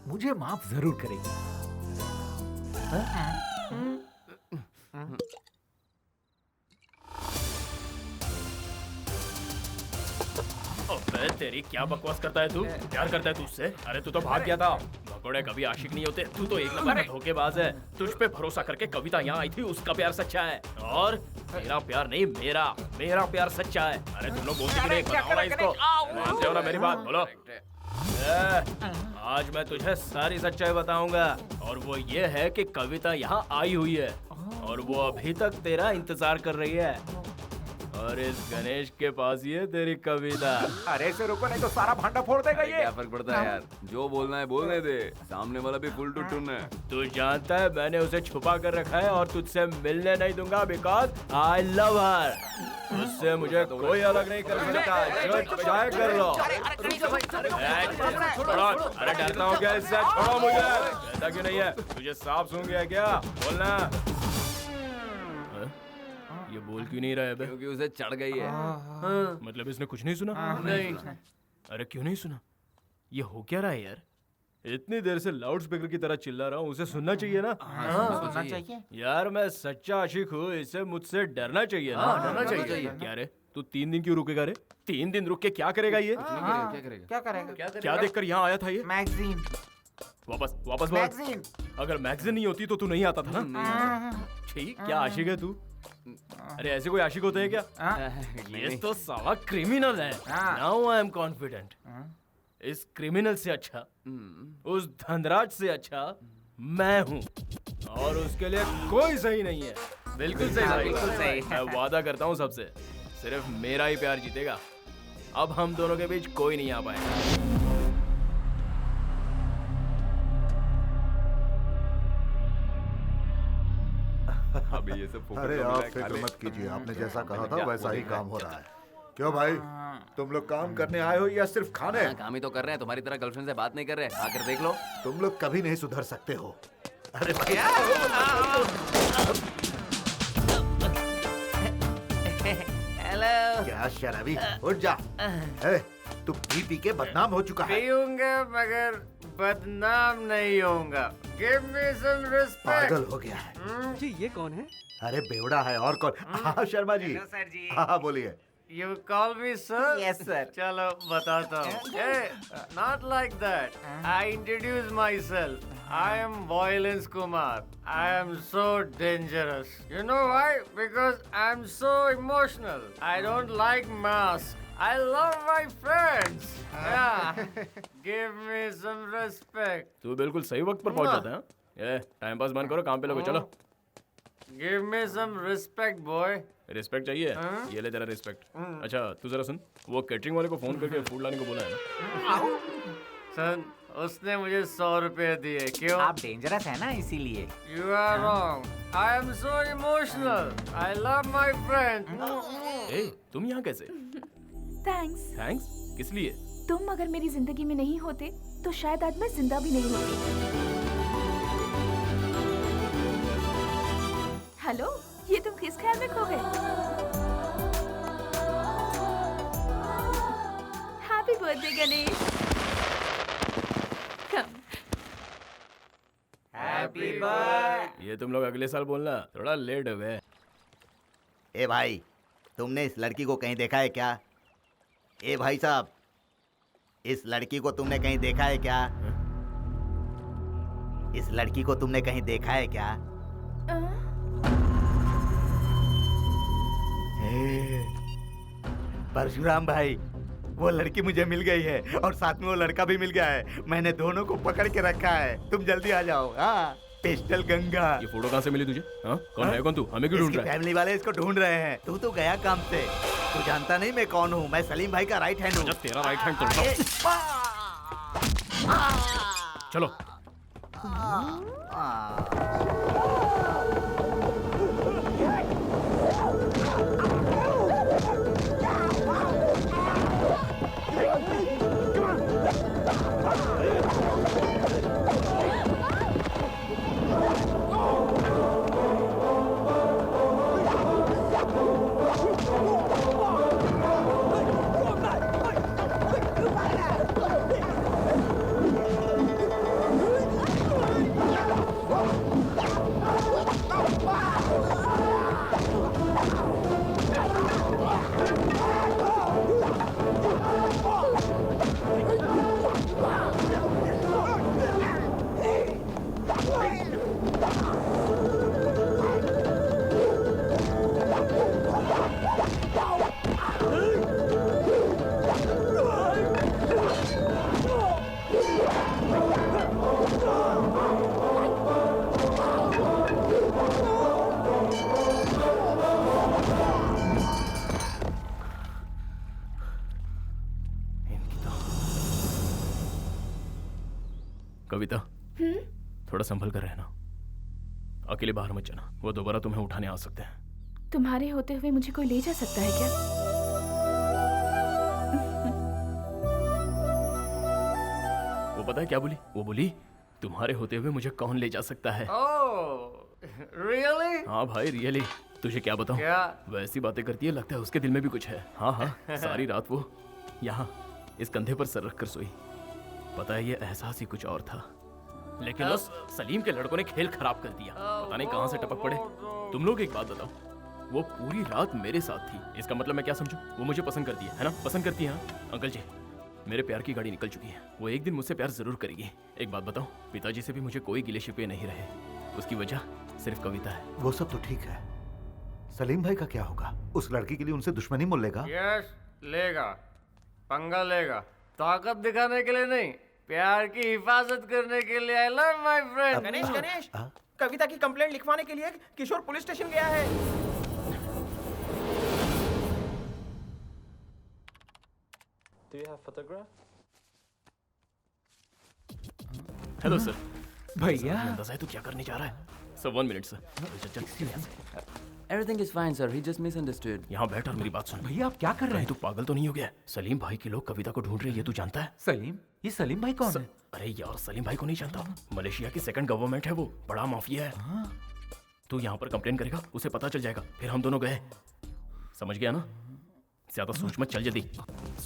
मुझे माफ जरूर करेगी। अबे तेरी क्या बकवास करता है तू? प्यार करता है तू उससे? अरे तू तो भाग गया था। भगोड़े कभी आशिक नहीं होते, तू तो एक नंबर का धोखेबाज है। तुझ पे भरोसा करके कविता यहाँ आई थी, उसका प्यार सच्चा है। और तेरा प्यार नहीं, मेरा प्यार सच्चा है। अरे तुम लोग बोलते नहीं, बताओ ना इसको। मानते हो ना मेरी बात? बोलो। आज मैं तुझे सारी सच्चाई बताऊंगा, और वो ये है कि कविता यहाँ आई हुई है और वो अभी तक तेरा इंतजार कर रही है, और इस गणेश के पास ही है तेरी कविता। अरे से रुको, नहीं तो सारा भांडा फोड़ देगा ये। क्या फर्क पड़ता है यार, जो बोलना है बोलने दे, सामने वाला भी फुल टू टून है। तू जानता है मैंने उसे छुपा कर रखा है और तुझसे मिलने नहीं दूंगा, बिकॉज आई लव हर। उससे मुझे कोई अलग नहीं कर सकता, जो चाहे कर लो। अरे डरता हूँ क्या इससे? छोड़ो मुझे। कहता क्यों नहीं है? तुझे सांप सूंघ गया क्या? बोलना। ये बोल क्यों नहीं रहा है बे? क्योंकि उसे चढ़ गई है। मतलब इसने कुछ नहीं सुना? नहीं। अरे क्यों नहीं सुना? ये हो क्या रहा है यार? इतनी देर से लाउड स्पीकर की तरह चिल्ला रहा हूँ, उसे सुनना चाहिए ना? सुनना चाहिए यार मैं सच्चा आशिक हूँ, इसे मुझसे डरना चाहिए ना? डरना चाहिए। क्या रे, तू 3 दिन क्यों रुकेगा रे? 3 दिन रुक के क्या करेगा ये? क्या करेगा? क्या देखकर यहाँ आया था ये? मैगजीन। वापस बोल। मैगजीन। अगर मैगजीन नहीं होती तो तू नहीं आता था ना? ठीक, क्या आशिक है तू? अरे ऐसे कोई आशिक होते हैं क्या? ये तो साला क्रिमिनल है। Now I am confident. इस क्रिमिनल से अच्छा, उस धनराज से अच्छा मैं हूँ, और उसके लिए कोई सही नहीं है। बिल्कुल सही भाई, बिल्कुल सही। मैं वादा करता हूँ सबसे, सिर्फ मेरा ही प्यार जीतेगा। अब हम दोनों के बीच कोई नहीं आ पाएगा। अभी ये सब अरे आप फिक्र मत कीजिए, आपने जैसा कहा था वैसा ही काम हो रहा है। क्यों भाई, तुम लोग काम करने आए हो या सिर्फ खाने? काम ही तो कर रहे हैं, तुम्हारी तरह गर्लफ्रेंड से बात नहीं कर रहे। आकर देख लो। तुम लोग कभी नहीं सुधर सकते हो। अरे भाई हेलो। क्या शराबी, उठ जा। तू पी के बदनाम हो चुका है। पीऊंगा मगर बदनाम नहीं होऊंगा। Give me some respect। पागल हो गया है। जी ये कौन है? अरे बेवड़ा है और कौन? हाँ शर्मा जी। सर जी। हाँ बोलिए। You call me sir? Yes sir। चलो बताता हूँ। Hey, not like that। I introduce myself। I am Violence Kumar। I am so dangerous। You know why? Because I am so emotional। I don't like masks। I love my friends। Yeah। Give me some respect। तू बिल्कुल सही वक्त पर पहुंच जाता है। ये time pass बंद करो, काम पे लगो। चलो। Give me some respect boy। Respect चाहिए? ये ले तेरा रिस्पेक्ट। अच्छा तू जरा सुन, वो कैटरिंग वाले को फोन करके फूड लाने को बोला है ना? सन, उसने मुझे 100 रुपए दिए। क्यों? आप डेंजरस है ना इसीलिए। You are wrong। I am so emotional। I love my friend। ए, तुम यहाँ कैसे? थैंक्स। थैंक्स? किस लिए? तुम अगर मेरी जिंदगी में नहीं होते तो शायद आज मैं जिंदा भी नहीं होती। हेलो, ये तुम किस ख्याल में खो गए? Happy birthday Ganesh. Come. Happy birthday. ये तुम लोग अगले साल बोलना, थोड़ा लेट हो गए। ए भाई, तुमने इस लड़की को कहीं देखा है क्या? ए भाई साहब, इस लड़की को तुमने कहीं देखा है क्या? इस लड़की को तुमने कहीं देखा है क्या? परशुराम भाई, वो लड़की मुझे मिल गई है और साथ में वो लड़का भी मिल गया है। मैंने दोनों को पकड़ के रखा है। तुम जल्दी आ जाओ। हाँ, पिस्टल गंगा। ये फोटो कहाँ से मिली तुझे? हाँ? कौन है? कौन तू? हमें क्यों ढूंढ रहा है? फैमिली वाले इसको ढूंढ रहे हैं। तू तो गया काम से। तू जानता नहीं मैं कौन हूँ? मैं सलीम भाई का राइट हैंड हूँ। तेरा राइट हैंड तोड़। चलो। कविता, थोड़ा संभल कर रहना। अकेले बाहर मत जाना, वो दोबारा तुम्हें उठाने आ सकते हैं। तुम्हारे होते हुए मुझे कोई ले जा सकता है क्या? वो पता है क्या बोली? वो बोली तुम्हारे होते हुए मुझे कौन ले जा सकता है। रियली? हाँ भाई रियली। तुझे क्या बताऊं? क्या? वैसी बातें करती है, लगता है उसके दिल में भी कुछ है। हाँ हाँ, सारी रात वो यहाँ इस कंधे पर सर रख कर सोई। पता है ये एहसास ही कुछ और था, लेकिन उस सलीम के लड़कों ने खेल खराब कर दिया। पता नहीं कहां से टपक पड़े। तुम लोग एक बात बताओ, वो पूरी रात मेरे साथ थी, इसका मतलब मैं क्या समझूं? वो मुझे पसंद करती है ना? पसंद करती है हाँ? अंकल जी, मेरे प्यार की गाड़ी निकल चुकी है। वो एक दिन मुझसे प्यार जरूर करेगी। एक बात बताओ, पिताजी से भी मुझे कोई गिले शिकवे नहीं रहे। उसकी वजह सिर्फ कविता है। वो सब तो ठीक है, सलीम भाई का क्या होगा? उस लड़की के लिए उनसे दुश्मनी मोल लेगा? यस, लेगा, पंगा लेगा। ताकत दिखाने के लिए नहीं, प्यार की हिफाजत करने के लिए। I love my friend. Ganesh, Ganesh, Kavita की कंप्लेंट लिखवाने के लिए किशोर पुलिस स्टेशन गया है। Do you have photograph? Hello sir. भैया, अंदाजा है तू क्या करने जा रहा है? Sir 1 minute sir. Everything is fine, sir. He just misunderstood. यहाँ बैठ और मेरी बात सुन। भैया आप क्या कर रहे हैं? तू पागल तो नहीं हो गया? सलीम भाई के लोग कविता को ढूंढ रहे हैं, ये तू जानता है? सलीम? ये सलीम भाई कौन है? अरे यार, सलीम भाई को नहीं जानता? मलेशिया की सेकंड गवर्नमेंट है वो, बड़ा माफिया है। तू यहाँ पर कंप्लेन करेगा, उसे पता चल जाएगा, फिर हम दोनों गए। समझ गया ना? ज्यादा सोच मत, चल जल्दी।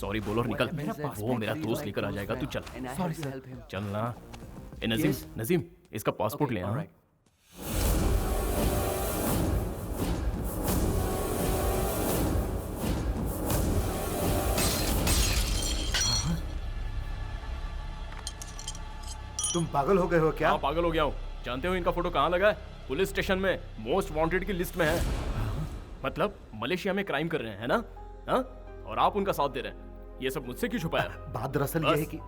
सॉरी बोल और निकल। वो मेरा दोस्त लेकर आ जाएगा, तू चल। Sorry sir. चल ना। ए नजीम, नजीम इसका पासपोर्ट ले आ। तुम पागल हो गए हो क्या? हाँ पागल हो गया हूँ। जानते हो इनका फोटो कहाँ लगा है? पुलिस स्टेशन में, मोस्ट वांटेड की लिस्ट में है। मतलब मलेशिया में क्राइम कर रहे हैं, है ना? हाँ? और आप उनका साथ दे रहे हैं। ये सब मुझसे क्यों छुपाया? बात दरअसल ये है कि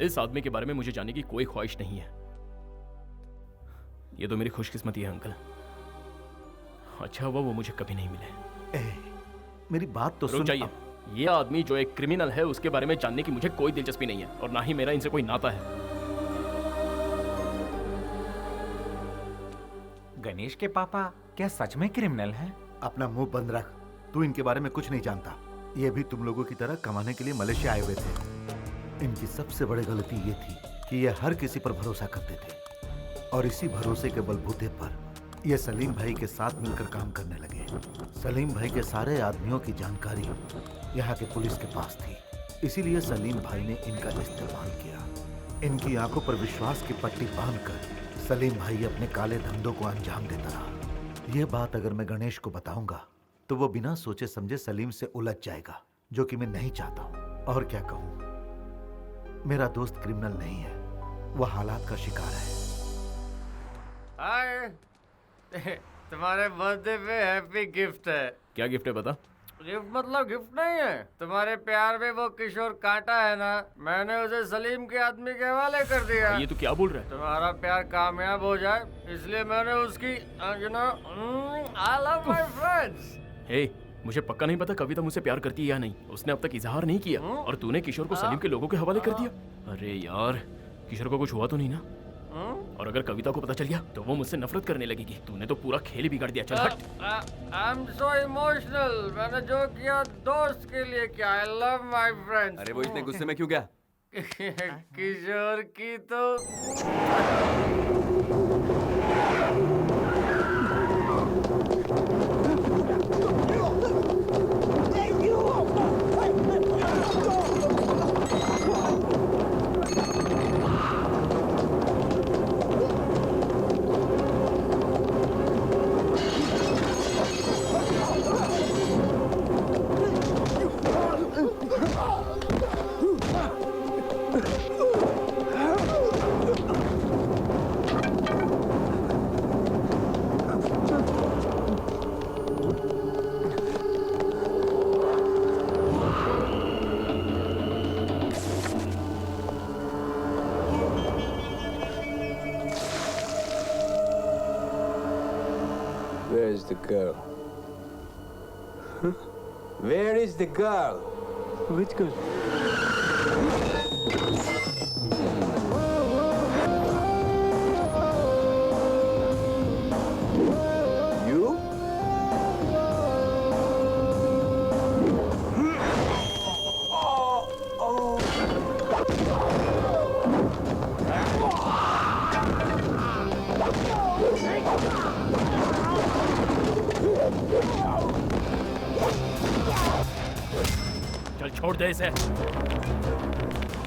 इस आदमी के बारे में मुझे जानने की कोई ख्वाहिश नहीं है। ये तो मेरी खुशकिस्मती है अंकल। अच्छा हुआ वो मुझे कभी नहीं मिले। मेरी बात तो सुन। जाइए। ये आदमी जो एक क्रिमिनल है उसके बारे में जानने की मुझे कोई दिलचस्पी नहीं है, और ना ही मेरा इनसे कोई नाता है। गणेश के पापा क्या सच में क्रिमिनल हैं? अपना मुंह बंद रख। तू इनके बारे में कुछ नहीं जानता। ये भी तुम लोगों की तरह कमाने के लिए मलेशिया आए हुए थे। इनकी सबसे बड़ी गलती ये थी कि ये हर किसी पर भरोसा करते थे, और इसी भरोसे के बलबूते पर ये सलीम भाई के साथ मिलकर काम करने लगे। सलीम भाई के सारे आदमियों की जानकारी यहाँ के पुलिस के पास थी, इसीलिए सलीम भाई ने इनका इस्तेमाल किया। इनकी आंखों पर विश्वास की पट्टी बांधकर सलीम भाई अपने काले धंधों को अंजाम देता रहा। ये बात अगर मैं गणेश को बताऊंगा तो वो बिना सोचे समझे सलीम से उलझ जाएगा, जो कि मैं नहीं चाहता हूँ। और क्या कहूँ, मेरा दोस्त क्रिमिनल नहीं है, वो हालात का शिकार है। हाय, तुम्हारे बर्थडे पे हैप्पी गिफ्ट है। क्या गिफ्ट है बता? गिफ्ट मतलब गिफ्ट नहीं है। तुम्हारे प्यार में वो किशोर कांटा है ना, मैंने उसे सलीम के आदमी के हवाले कर दिया। ये तो क्या बोल रहा है? तुम्हारा प्यार कामयाब हो जाए इसलिए मैंने उसकी you know I love my friends. Hey, मुझे पक्का नहीं पता कविता मुझसे प्यार करती है या नहीं। उसने अब तक इजहार नहीं किया और तूने किशोर को सलीम के लोगों के हवाले कर दिया। अरे यार, किशोर को कुछ हुआ तो नहीं ना? और अगर कविता को पता चल गया तो वो मुझसे नफरत करने लगेगी। तूने तो पूरा खेल ही बिगाड़ दिया। चल हट। I am so emotional. मैंने जो किया दोस्त के लिए किया। आई लव माय फ्रेंड्स। अरे वो इतने गुस्से में क्यों गया? किशोर की तो Where's the girl? Huh? Where is the girl? Which girl? You? चल छोड़ दे इसे।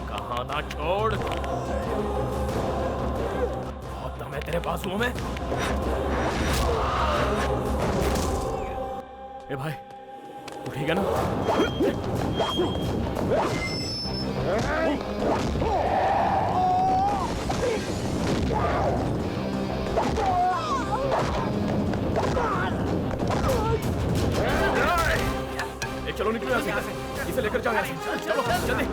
कहा ना छोड़। बहुत दम है तेरे बाजुओं में। ए भाई, तू ठीक है ना? चलो निकलो यहाँ से। इसे लेकर जाओ यहाँ से। चलो जल्दी।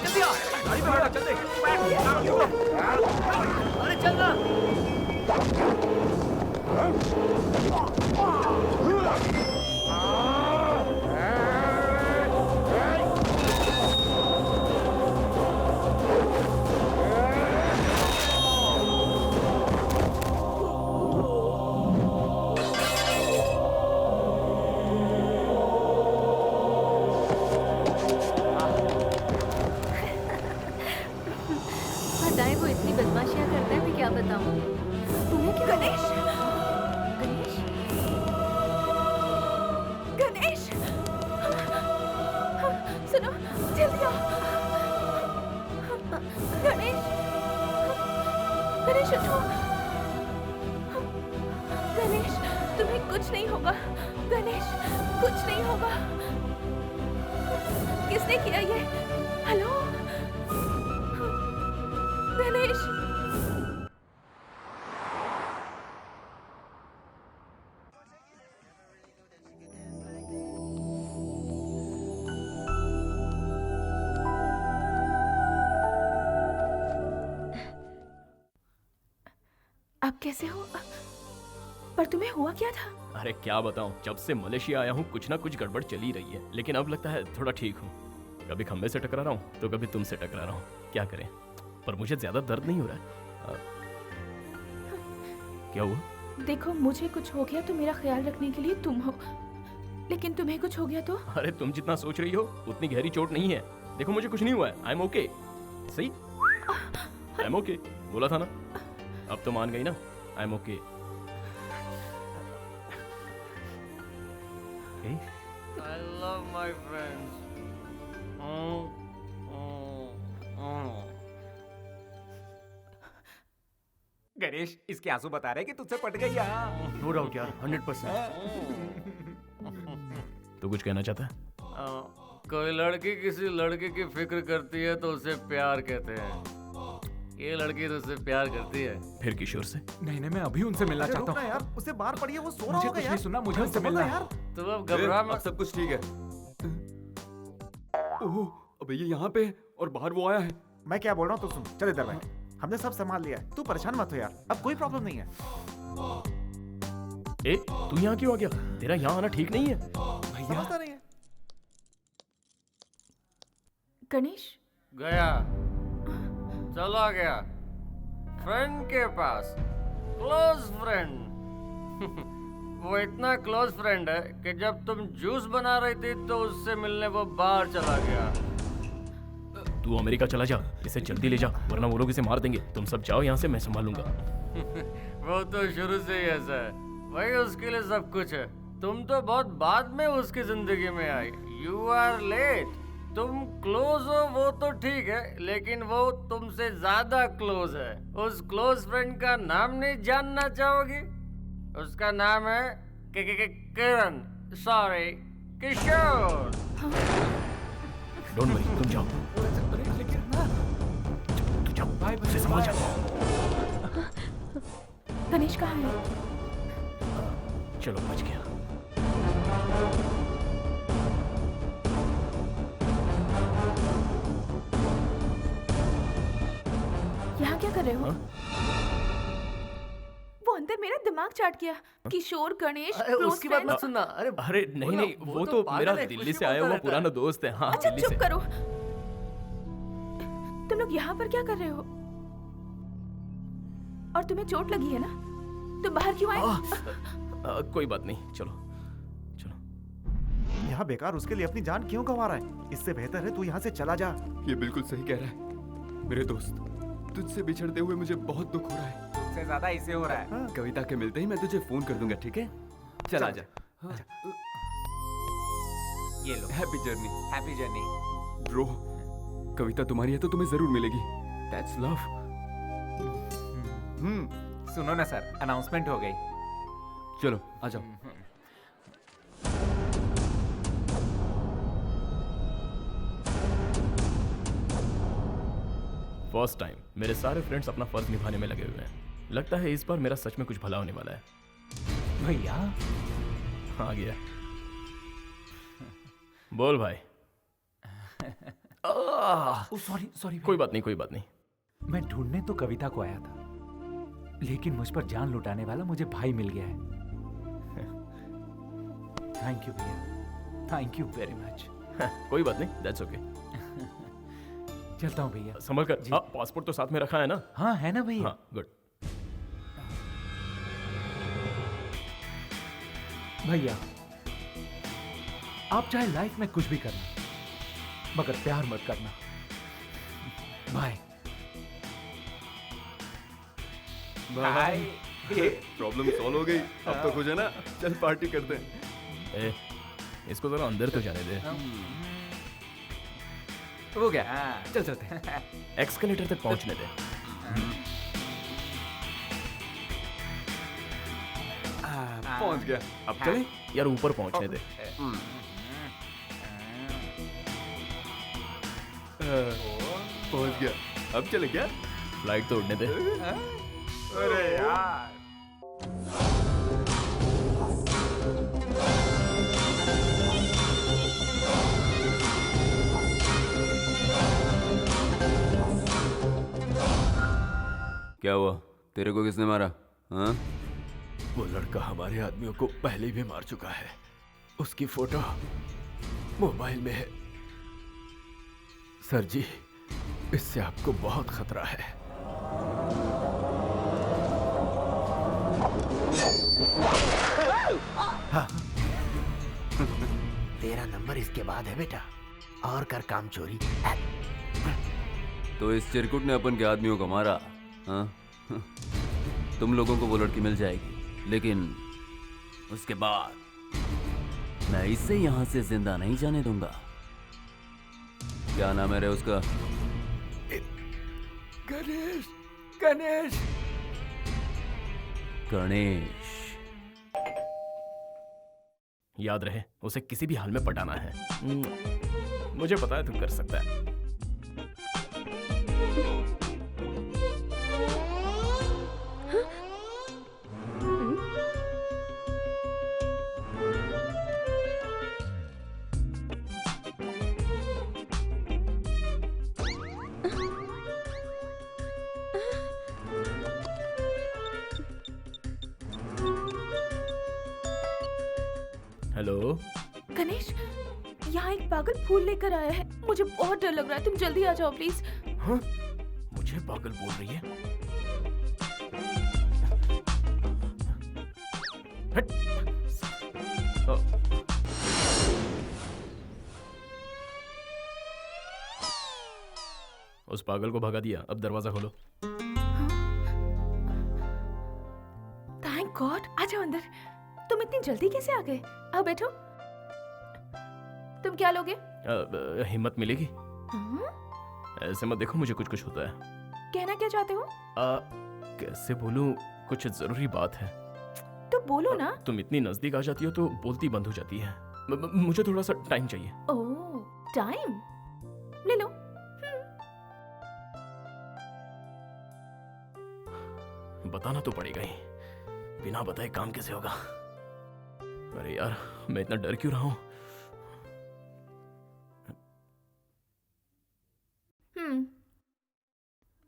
जल्दी आ। गाड़ी पे बैठो जल्दी। अरे चलना। बदमाशियां करता है, मैं क्या बताऊं? तुम्हें क्यों? गणेश! गणेश! गणेश! सुनो, जल्दी आओ। गणेश! गणेश उठो। गणेश, तुम्हें कुछ नहीं होगा। गणेश, कुछ नहीं होगा। किसने किया ये? हेलो? गणेश! आप कैसे हो? पर तुम्हें हुआ क्या था? अरे क्या बताऊं, जब से मलेशिया आया हूँ कुछ ना कुछ गड़बड़ चली रही है, लेकिन अब लगता है थोड़ा ठीक हूँ। कभी खंबे से टकरा रहा हूँ तो कभी तुमसे टकरा रहा हूँ। क्या करें, पर मुझे ज्यादा दर्द नहीं हो रहा है। क्या हुआ? देखो, मुझे कुछ हो गया तो मेरा ख्याल रखने के लिए तुम हो, लेकिन तुम्हें कुछ हो गया तो? अरे तुम जितना सोच रही हो उतनी गहरी चोट नहीं है। देखो मुझे कुछ नहीं हुआ है। I am okay. सही, आई एम ओके बोला था ना। अब तो मान गई ना। I am okay. I love my friends. Ganesh, इसके आंसू बता रहे कि तुझसे पट गई। नो डाउट यार, 100%। तू कुछ कहना चाहता है? कोई लड़की किसी लड़के की फिक्र करती है तो उसे प्यार कहते हैं। ये लड़की तो उससे प्यार करती है। फिर किशोर से? नहीं नहीं, मैं अभी उनसे मिलना चाहता हूँ यार, उसे बाहर पड़ी है, वो सो रहा मुझे होगा कुछ यार। नहीं सुनना, मुझे उनसे मिलना है यार। तुम अब घबरा मत। अब सब कुछ ठीक है। ओह, अबे ये यहाँ पे है और बाहर वो आया है। मैं क्या बोल रहा हूँ तो सुन, चल इधर बैठ। हमने सब संभाल लिया है, तू परेशान मत हो यार, अब कोई प्रॉब्लम नहीं है। ए, तू यहाँ क्यों आ गया? तेरा यहाँ आना ठीक नहीं है। समझता नहीं है। गणेश गया, चला गया फ्रेंड के पास, क्लोज फ्रेंड। वो इतना क्लोज फ्रेंड है कि जब तुम जूस बना रही थी तो उससे मिलने वो बाहर चला गया। तू अमेरिका चला जा, इसे जल्दी ले जा, वरना वो लोग इसे मार देंगे। तुम सब जाओ यहाँ से, मैं संभालूंगा। वो तो शुरू से ही ऐसा है, वही उसके लिए सब कुछ है। तुम तो बहुत बाद में उसकी जिंदगी में आई। You are late. तुम क्लोज हो वो तो ठीक है, लेकिन वो तुमसे ज्यादा क्लोज है। उस क्लोज फ्रेंड का नाम नहीं जानना चाहोगी? उसका नाम है किरण, सॉरी किशोर। डोंट वरी, तुम जाओ। तू जाओ, उसे संभाल जा। गणेश कहाँ है? चलो, बच गया। यहाँ क्या कर रहे हो? वो अंदर मेरा दिमाग चाट गया। किशोर, गणेश, उसकी बात मत सुनना। अरे नहीं नहीं, वो तो मेरा दिल्ली से आया हुआ पुराना दोस्त है। हाँ, अच्छा दिल्ली चुप से। करो। तुम लोग यहाँ पर क्या कर रहे हो? और तुम्हें चोट लगी है ना? तुम बाहर क्यों आए? कोई बात नहीं, चलो। यहाँ बेकार उसके लिए अपनी जान क्यों गंवा रहा है? इससे बेहतर है तू यहाँ से चला जा। ये बिल्कुल सही कह रहा है मेरे दोस्त। तुझसे बिछड़ते हुए मुझे बहुत दुख हो रहा है। तुझसे ज्यादा इसे हो रहा है। कविता के मिलते ही मैं तुझे फोन कर दूंगा, ठीक है? चल आजा। ये लो। Happy journey. Happy journey. Bro, Kavita तुम्हारी है तो तुम्हें जरूर मिलेगी। That's love. सुनो ना सर, अनाउंसमेंट हो गई। चलो आ जाओ। फर्स्ट टाइम मेरे सारे फ्रेंड्स अपना फर्ज निभाने में लगे हुए हैं। लगता है इस बार मेरा सच में कुछ भला होने वाला है। भैया आ गया। बोल भाई। Sorry sorry. कोई बात नहीं, कोई बात नहीं। मैं ढूंढने तो कविता को आया था, लेकिन मुझ पर जान लुटाने वाला मुझे भाई मिल गया है। थैंक यू भैया, थैंक यू वेरी मच। कोई बात नहीं, दैट्स ओके। चलता हूँ भैया। संभल कर। पासपोर्ट तो साथ में रखा है ना? हाँ है ना भैया। हाँ, गुड। भैया आप चाहे लाइफ में कुछ भी करना, मगर प्यार मत करना। बाय। बाय। प्रॉब्लम सॉल्व हो गई। अब तो खुश है ना? चल पार्टी करते हैं। इसको जरा अंदर तो जाने दे। हो गया, चल चलते हैं। एक्सकलेटर तक पहुंचने दे। पहुंच गया। अब चले? यार ऊपर पहुंचने दे। पहुंच गया। अब चले क्या? फ्लाइट तो उड़ने दे। अरे यार। क्या हुआ? तेरे को किसने मारा? हाँ? वो लड़का हमारे आदमियों को पहले भी मार चुका है। उसकी फोटो मोबाइल में है। सर जी, इससे आपको बहुत खतरा है। हाँ। तेरा नंबर इसके बाद है बेटा, और कर काम चोरी। तो इस चिरकुट ने अपन के आदमियों को मारा। हाँ? तुम लोगों को वो लड़की मिल जाएगी, लेकिन उसके बाद मैं इसे यहाँ से जिंदा नहीं जाने दूंगा। क्या नाम है रे उसका? गणेश। गणेश। गणेश। याद रहे, उसे किसी भी हाल में पटाना है। मुझे पता है तुम कर सकता है। हेलो गणेश, यहाँ एक पागल फूल लेकर आया है। मुझे बहुत डर लग रहा है, तुम जल्दी आ जाओ प्लीज। हाँ? मुझे पागल बोल रही है? हट। उस पागल को भगा दिया, अब दरवाजा खोलो। थैंक गॉड, आ जाओ अंदर। तुम इतनी जल्दी कैसे आ गए? आओ बैठो। तुम क्या लोगे? हिम्मत मिलेगी? ऐसे मत देखो, मुझे कुछ कुछ होता है। कहना क्या चाहते हो? कैसे बोलूं, कुछ जरूरी बात है। तो बोलो ना। तुम इतनी नजदीक आ जाती हो तो बोलती बंद हो जाती है। मुझे थोड़ा सा टाइम चाहिए। ओह, टाइम ले लो। बताना तो पड़ेगा ही, बिना बताए काम कैसे होगा? अरे यार, मैं इतना डर क्यों रहा हूं?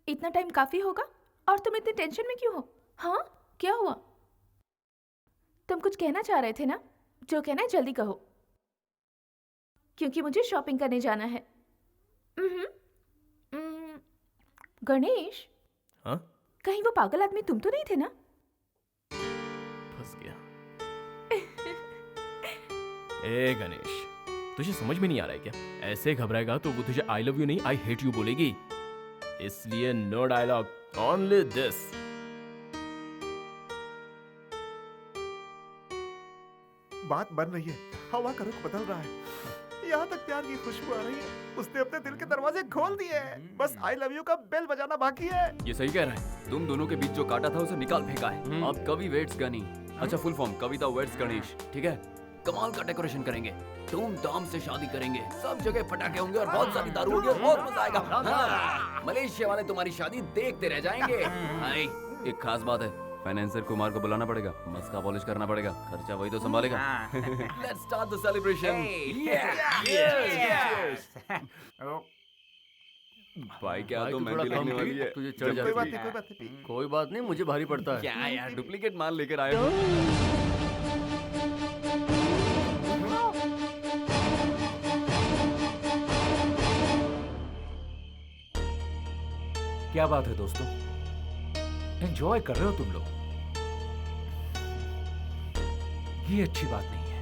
इतना टाइम काफी होगा? और तुम इतने टेंशन में क्यों हो? हाँ, क्या हुआ? तुम कुछ कहना चाह रहे थे ना? जो कहना है जल्दी कहो, क्योंकि मुझे शॉपिंग करने जाना है। गणेश। हाँ? कहीं वो पागल आदमी तुम तो नहीं थे ना? फंस गया। ए गणेश, तुझे समझ में नहीं आ रहा है क्या? ऐसे घबराएगा तो वो तुझे आई लव यू नहीं आई हेट यू बोलेगी। इसलिए नो डायलॉग, ओनली दिस। बात बन रही है, हवा का रुख बदल रहा है, यहाँ तक प्यार की खुशबू आ रही है। उसने अपने दिल के दरवाजे खोल दिए हैं। बस आई लव यू का बेल बजाना बाकी है। ये सही कह रहा है। तुम दोनों के बीच जो काटा था उसे निकाल फेंका है। अब कवि वेट्स गनी, अच्छा फुल फॉर्म कविता वेट्स गणेश, ठीक है? कमाल का डेकोरेशन करेंगे, धूमधाम से शादी करेंगे, सब जगह पटाखे होंगे और बहुत सारी दारू होगी और बहुत मजा आएगा। हाँ, मलेशिया वाले तुम्हारी शादी देखते रह जाएंगे। एक खास बात है, फाइनेंसर कुमार को बुलाना पड़ेगा, मस्का पॉलिश करना पड़ेगा, खर्चा वही तो संभालेगा। Let's start the celebration. भाई क्या तो मेहंदी लगने वाली है, तुझे चढ़ जाती है। कोई बात नहीं, मुझे भारी पड़ता है। क्या यार, डुप्लीकेट माल लेकर आए हो? क्या बात है दोस्तों, एंजॉय कर रहे हो तुम लोग? ये अच्छी बात नहीं है।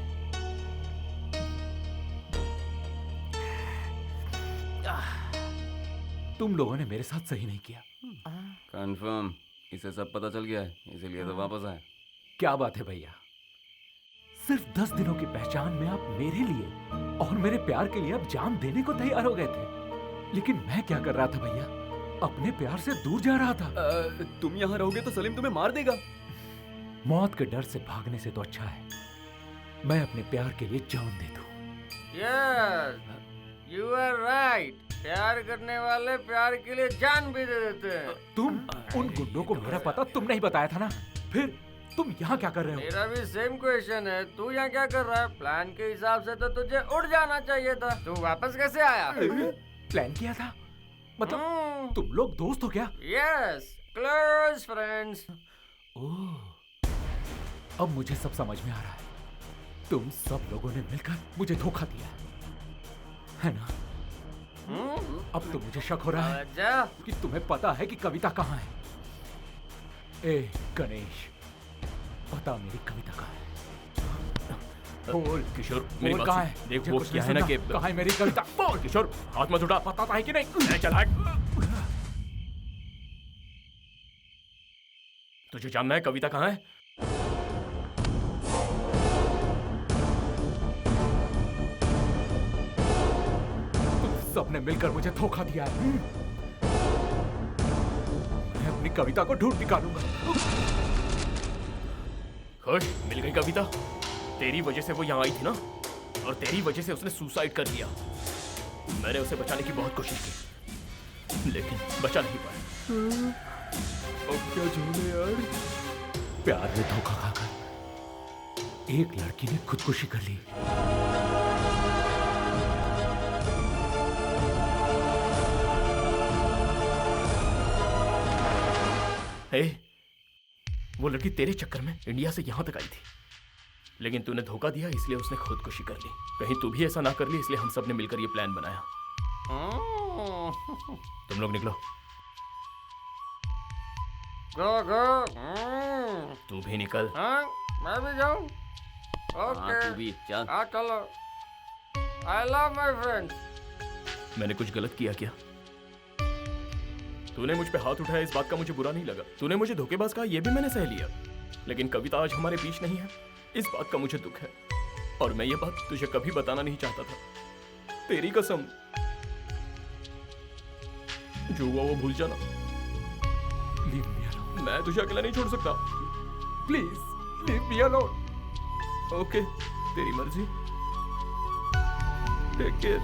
तुम लोगों ने मेरे साथ सही नहीं किया। कंफर्म, इसे सब पता चल गया है, इसीलिए तो वापस आया। क्या बात है भैया, सिर्फ 10 दिनों की पहचान में आप मेरे लिए और मेरे प्यार के लिए अब जान देने को तैयार हो गए थे। लेकिन मैं क्या कर रहा था भैया? अपने प्यार से दूर जा रहा था। तुम यहाँ रहोगे तो सलीम तुम्हें मार देगा। मौत के डर से भागने से तो अच्छा है मैं अपने प्यार के लिए जान दे दूं। Yes, you are right. प्यार करने वाले प्यार के लिए जान भी दे देते हैं। तुम उन गुंडों को मेरा पता तुमने ही बताया था ना, फिर तुम यहाँ क्या कर रहे हो? मेरा भी सेम क्वेश्चन है, तू यहाँ क्या कर रहा है? प्लान के हिसाब से तो तुझे उड़ जाना चाहिए था, तू वापस कैसे आया? प्लान किया था? मतलब तुम लोग दोस्त हो क्या? Yes, close friends. ओह, अब मुझे सब समझ में आ रहा है। तुम सब लोगों ने मिलकर मुझे धोखा दिया है ना? अब तो मुझे शक हो रहा है कि तुम्हें पता है कि कविता कहाँ है। ए गणेश, पता मेरी कविता कहाँ है? बोल किशोर, मेरी बात कहाँ है? देख वो क्या है ना कि कहाँ है मेरी कविता? बोल किशोर, हाथ मत उठा। पता है कि नहीं? चल हट। तुझे जानना है कविता कहाँ है? सबने मिलकर मुझे धोखा दिया है। मैं अपनी कविता को ढूंढ निकालूंगा। खुश, मिल गई कविता। तेरी वजह से वो यहाँ आई थी ना, और तेरी वजह से उसने सुसाइड कर लिया। मैंने उसे बचाने की बहुत कोशिश की, लेकिन बचा नहीं पाया। अब क्या झूले यार? प्यार में धोखा खाकर एक लड़की ने खुदकुशी कर ली। वो लड़की तेरे चक्कर में इंडिया से यहां तक आई थी, लेकिन तूने धोखा दिया इसलिए उसने खुदकुशी कर ली। कहीं तू भी ऐसा ना कर ली इसलिए हम सब ने मिलकर ये प्लान बनाया। तुम लोग निकलो। गो गो। तू भी निकल। हाँ, मैं भी जाऊं। ओके। तू भी चल। हाँ चलो। I love my friends. मैंने कुछ गलत किया क्या? तूने मुझ पे हाथ उठाया इस बात का मुझे बुरा नहीं लगा। तूने मुझे धोखेबाज कहा ये भी मैंने सह लिया। लेकिन कविता आज हमारे बीच नहीं है, इस बात का मुझे दुख है। और मैं ये बात तुझे कभी बताना नहीं चाहता था। तेरी कसम, जो हुआ वो भूल जाना। Leave me alone. मैं तुझे अकेला नहीं छोड़ सकता। Please, leave me alone. Okay, तेरी मर्जी। Take care.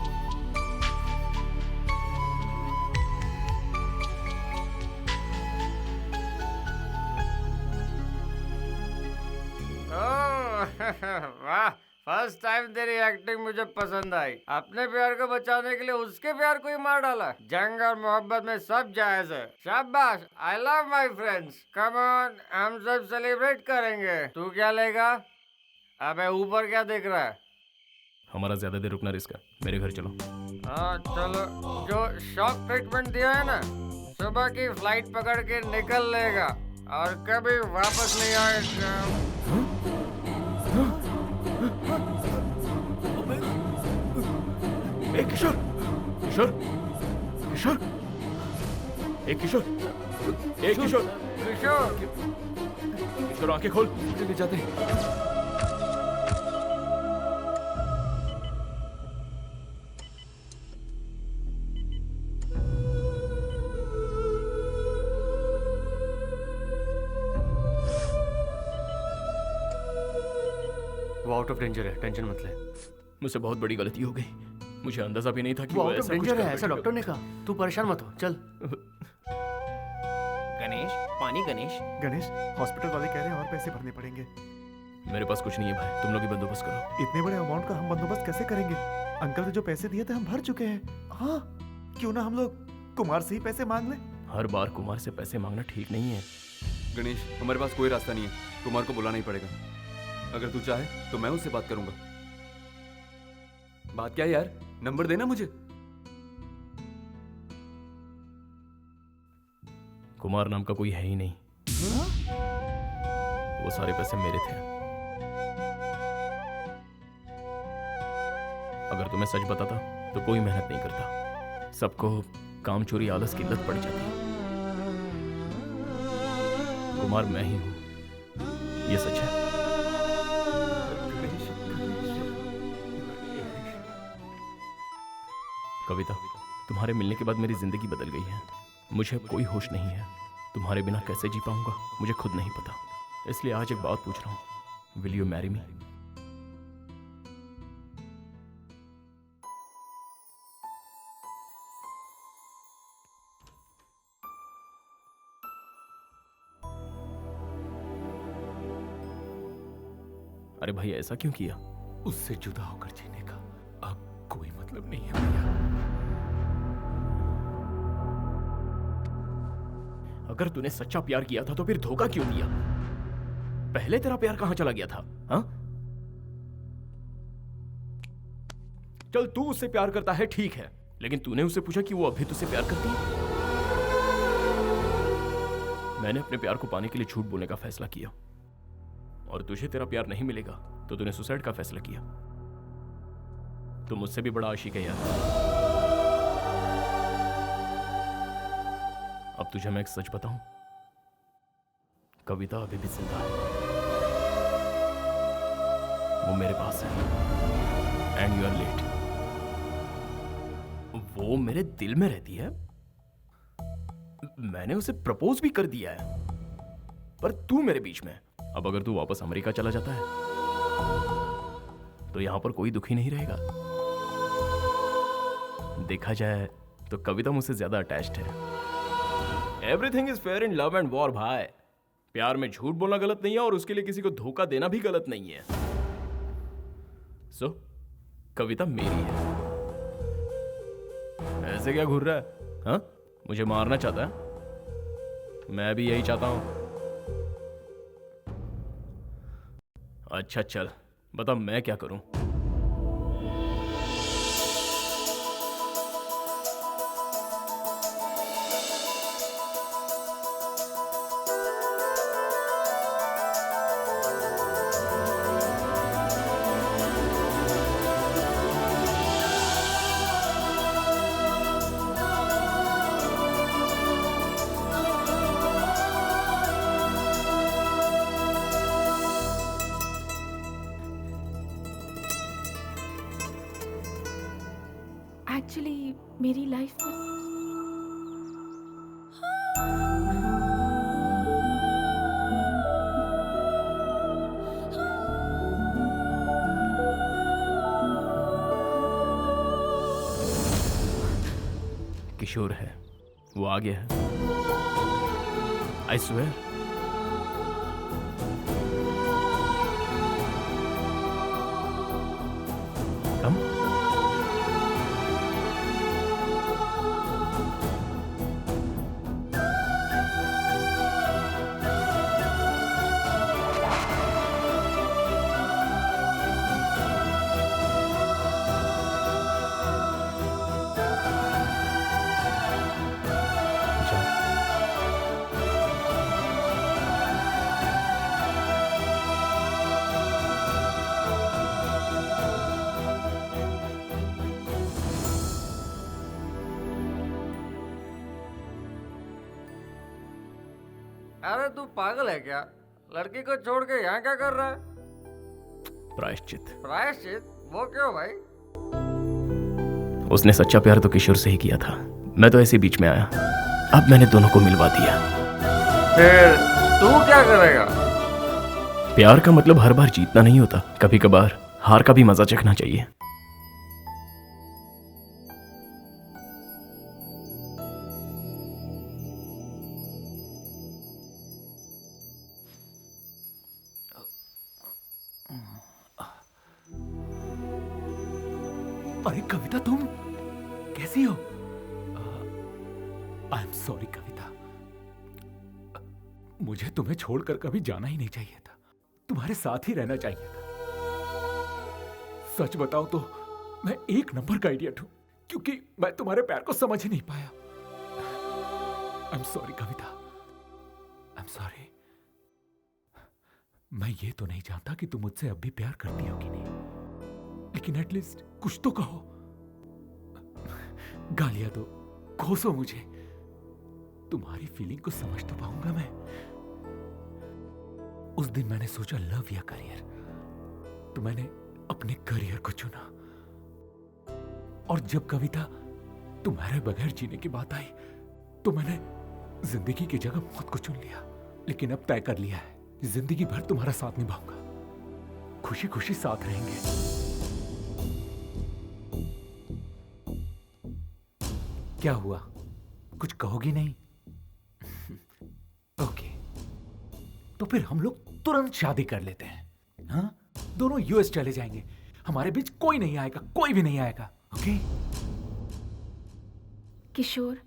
वाह, फर्स्ट टाइम तेरी एक्टिंग मुझे पसंद आई। अपने प्यार को बचाने के लिए उसके प्यार को ही मार डाला। जंग और मोहब्बत में सब जायज है। शाबाश, आई love my friends. Come on, हम सब सेलिब्रेट करेंगे। तू क्या लेगा? अबे ऊपर क्या देख रहा है? हमारा ज्यादा देर रुकना रिस्क है, मेरे घर चलो। हाँ चलो। जो शॉक ट्रीटमेंट दिया है ना, सुबह की फ्लाइट पकड़ के निकल लेगा और कभी वापस नहीं आएगा। एक किशोर, किशोर, किशोर, एक किशोर, एक किशोर, किशोर, किशोर आंखें खोल। चले जाते हैं। वो आउट ऑफ डेंजर है, टेंशन मत ले। मुझसे बहुत बड़ी गलती हो गई। मुझे अंदाजा भी नहीं था कि वो वो आउट ऑफ ऐसा कुछ डेंजर कर है, ऐसा बैठेगा। डॉक्टर ने कहा। तू परेशान मत हो, चल। गणेश, पानी। गणेश, गणेश, हॉस्पिटल वाले कह रहे हैं और पैसे भरने पड़ेंगे। मेरे पास कुछ नहीं है भाई, तुम लोग ही बंदोबस्त करो। इतने बड़े अमाउंट का हम बंदोबस्त कैसे करेंगे? अंकल ने जो पैसे दिए थे हम भर चुके हैं। हाँ, क्यों ना हम लोग कुमार से ही पैसे मांग लें? हर बार कुमार से पैसे मांगना ठीक नहीं है। गणेश, हमारे पास कोई रास्ता नहीं है। कुमार को बुलाना ही पड़ेगा। अगर तू चाहे तो मैं उससे बात करूंगा। बात क्या है यार? नंबर देना मुझे। कुमार नाम का कोई है ही नहीं। वो सारे पैसे मेरे थे। अगर तुम्हें सच बताता तो कोई मेहनत नहीं करता। सबको काम चोरी आलस की लत पड़ जाती है। कुमार मैं ही हूं, ये सच है। कविता, तुम्हारे मिलने के बाद मेरी जिंदगी बदल गई है। मुझे अब कोई होश नहीं है। तुम्हारे बिना कैसे जी पाऊंगा मुझे खुद नहीं पता। इसलिए आज एक बात पूछ रहा हूं, विल यू मैरी मी? अरे भाई ऐसा क्यों किया? उससे जुदा होकर जीने का अब कोई मतलब नहीं है भैया। अगर तूने सच्चा प्यार किया था तो फिर धोखा क्यों दिया? पहले तेरा प्यार कहां चला गया था? हाँ? चल तू उससे प्यार करता है ठीक है, लेकिन तूने उससे पूछा कि वो अभी तुझसे प्यार करती है? मैंने अपने प्यार को पाने के लिए झूठ बोलने का फैसला किया, और तुझे तेरा प्यार नहीं मिलेगा तो तूने सुसाइड का फैसला किया। तू मुझसे भी बड़ा आशिक है यार। अब तुझे मैं एक सच बताऊं, कविता अभी भी जिंदा है। वो मेरे पास है। And you are late. वो मेरे दिल में रहती है। मैंने उसे प्रपोज भी कर दिया है, पर तू मेरे बीच में। अब अगर तू वापस अमेरिका चला जाता है तो यहां पर कोई दुखी नहीं रहेगा। देखा जाए तो कविता मुझसे ज्यादा अटैच्ड है। Everything is fair in love and war भाई। प्यार में झूठ बोलना गलत नहीं है और उसके लिए किसी को धोखा देना भी गलत नहीं है। सो कविता मेरी है। ऐसे क्या घूर रहा है? हाँ? मुझे मारना चाहता है? मैं भी यही चाहता हूं। अच्छा चल, बता मैं क्या करूं? एक्चुअली मेरी लाइफ में किशोर है, वो आ गया है। I swear. कम। अरे तू पागल है क्या? लड़की को छोड़ के यहाँ क्या कर रहा है? प्रायश्चित। प्रायश्चित? वो क्यों भाई? उसने सच्चा प्यार तो किशोर से ही किया था, मैं तो ऐसे बीच में आया। अब मैंने दोनों को मिलवा दिया। फिर तू क्या करेगा? प्यार का मतलब हर बार जीतना नहीं होता, कभी कभार हार का भी मजा चखना चाहिए। अरे कविता, तुम कैसी हो? आई एम सॉरी कविता, मुझे तुम्हें छोड़कर कभी जाना ही नहीं चाहिए था, तुम्हारे साथ ही रहना चाहिए था। सच बताओ तो मैं एक नंबर का इडियट हूं, क्योंकि मैं तुम्हारे प्यार को समझ ही नहीं पाया। I am sorry Kavita, I am sorry. मैं ये तो नहीं जानता कि तुम मुझसे अब भी प्यार करती हो कि नहीं, लेकिन एटलीस्ट कुछ तो कहो। गालियां दो, कोसो मुझे, तुम्हारी फीलिंग को समझ तो पाऊंगा मैं। उस दिन मैंने सोचा लव या करियर, तो मैंने अपने करियर को चुना। और जब कविता तुम्हारे बगैर जीने की बात आई, तो मैंने जिंदगी की जगह मौत को चुन लिया। लेकिन अब तय कर लिया है, जिंदगी भर तुम्हारा साथ निभाऊंगा, खुशी खुशी साथ रहेंगे। क्या हुआ, कुछ कहोगी नहीं? ओके, तो फिर हम लोग तुरंत शादी कर लेते हैं। हाँ, दोनों यूएस चले जाएंगे, हमारे बीच कोई नहीं आएगा, कोई भी नहीं आएगा। ओके? किशोर,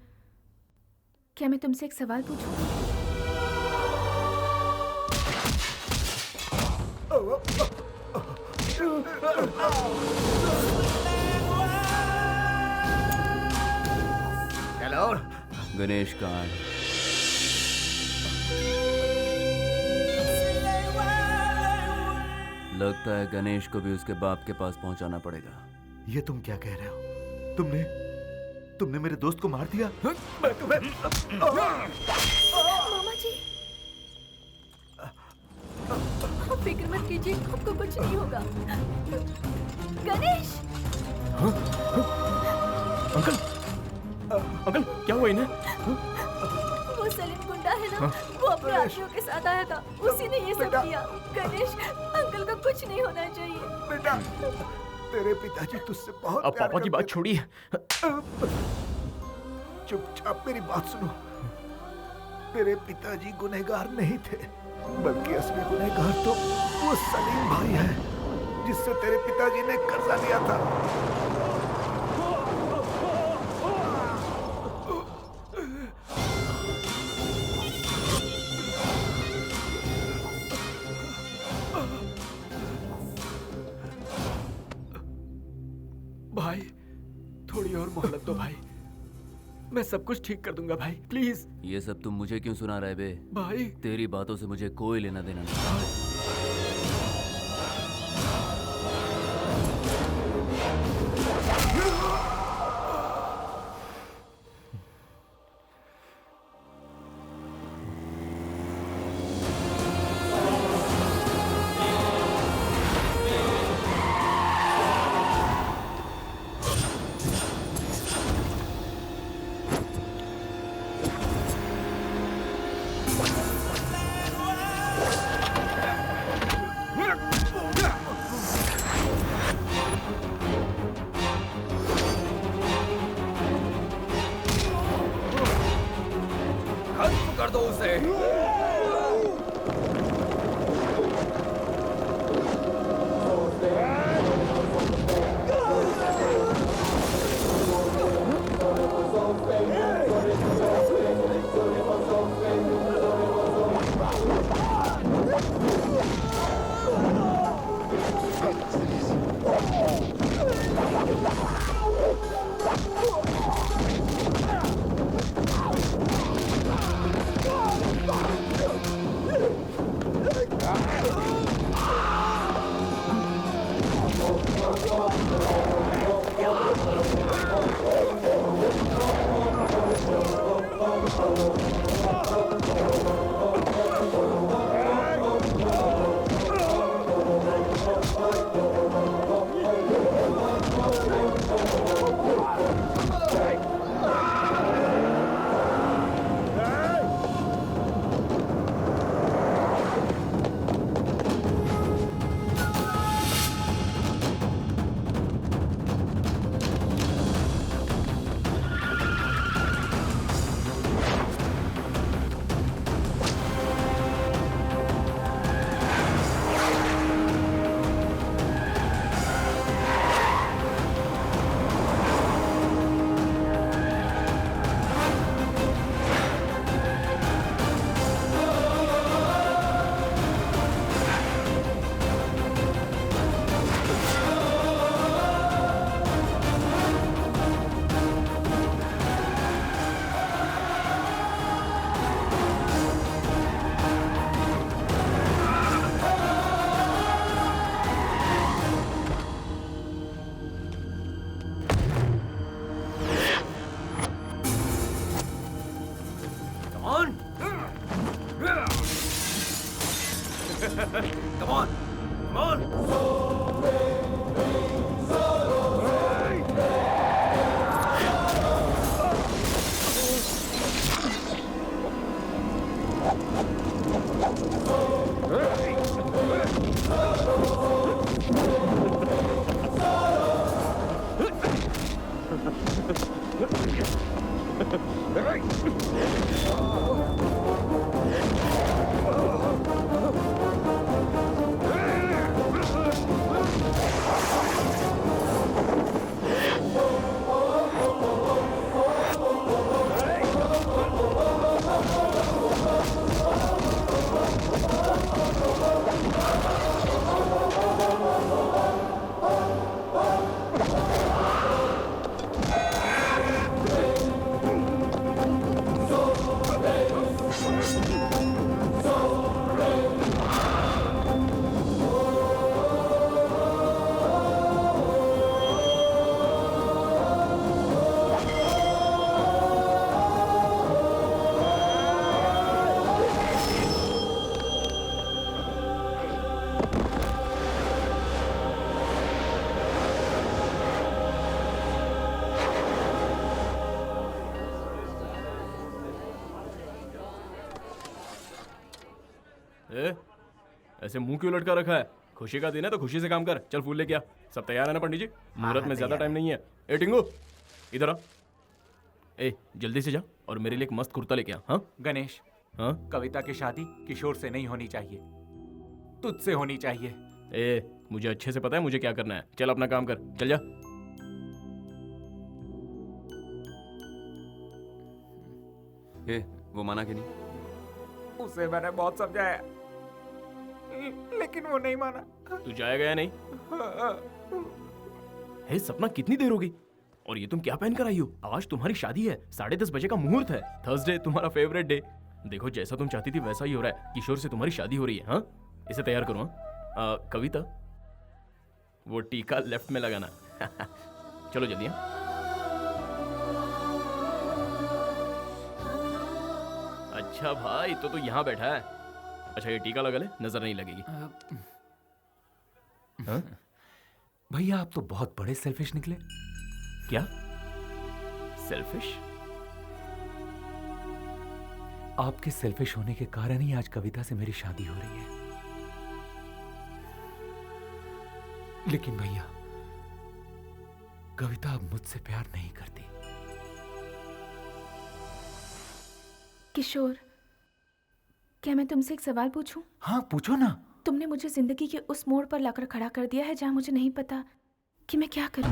क्या मैं तुमसे एक सवाल पूछूं? हेलो, गणेश कहाँ है? लगता है गणेश को भी उसके बाप के पास पहुंचाना पड़ेगा। ये तुम क्या कह रहे हो? तुमने मेरे दोस्त को मार दिया? मैं तुम्हें मामा जी, आप फिक्र मत कीजिए, आपको कुछ नहीं होगा। गणेश! अंकल, क्या हुआ इन्हें? वो सलीम गुंडा है ना, वो अपने आदमियों के साथ आया था, उसी ने ये सब किया। गणेश, अंकल को कुछ नहीं होना चाहिए। बेटा, तेरे पिताजी तुझसे बहुत अब पापा की बात छोड़िए। चुपचाप मेरी बात सुनो। तेरे पिताजी गुनहगार नहीं थे, बल्कि असली गुनहगार तो वो सलीम भाई है, जिससे तेरे पिताजी ने कर्जा लिया था। मोहलत दो भाई, मैं सब कुछ ठीक कर दूंगा भाई, प्लीज। ये सब तुम मुझे क्यों सुना रहे बे? भाई तेरी बातों से मुझे कोई लेना देना नहीं। कर दो उसे। Come on! Come on! ऐसे मुंह क्यों लटका रखा है? खुशी का दिन है तो खुशी से काम कर। चल फूल लेके आ। सब तैयार है ना पंडित जी? मुहूर्त में ज्यादा टाइम नहीं है। ए टिंगू इधर आ। ए जल्दी से जा और मेरे लिए एक मस्त कुर्ता लेके आ। हाँ गणेश, हाँ कविता की शादी किशोर से नहीं होनी चाहिए, तुझसे होनी चाहिए। ए मुझे अच्छे से पता है मुझे क्या करना है। चल अपना काम कर, चल जा। ए, वो माना कि नहीं? उसे मैंने बहुत समझाया लेकिन वो नहीं माना। तू जाएगा या नहीं? हे सपना कितनी देर होगी? और ये तुम क्या पहन कर आई हो? आज तुम्हारी शादी है, 10:30 बजे का मुहूर्त है। थर्सडे तुम्हारा फेवरेट डे। देखो जैसा तुम चाहती थी वैसा ही हो रहा है। किशोर से तुम्हारी शादी हो रही है। हाँ, इसे तैयार करो। कविता, वो टीका लेफ्ट में लगाना। चलो जल्दी। अच्छा भाई, तो यहाँ बैठा है। अच्छा ये टीका लगा ले, नजर नहीं लगेगी। भैया आप तो बहुत बड़े सेल्फिश निकले। क्या सेल्फिश? आपके सेल्फिश होने के कारण ही आज कविता से मेरी शादी हो रही है। लेकिन भैया, कविता अब मुझसे प्यार नहीं करती। किशोर, क्या मैं तुमसे एक सवाल पूछूं? हाँ पूछो ना। तुमने मुझे जिंदगी के उस मोड़ पर लाकर खड़ा कर दिया है जहां मुझे नहीं पता कि मैं क्या करूं।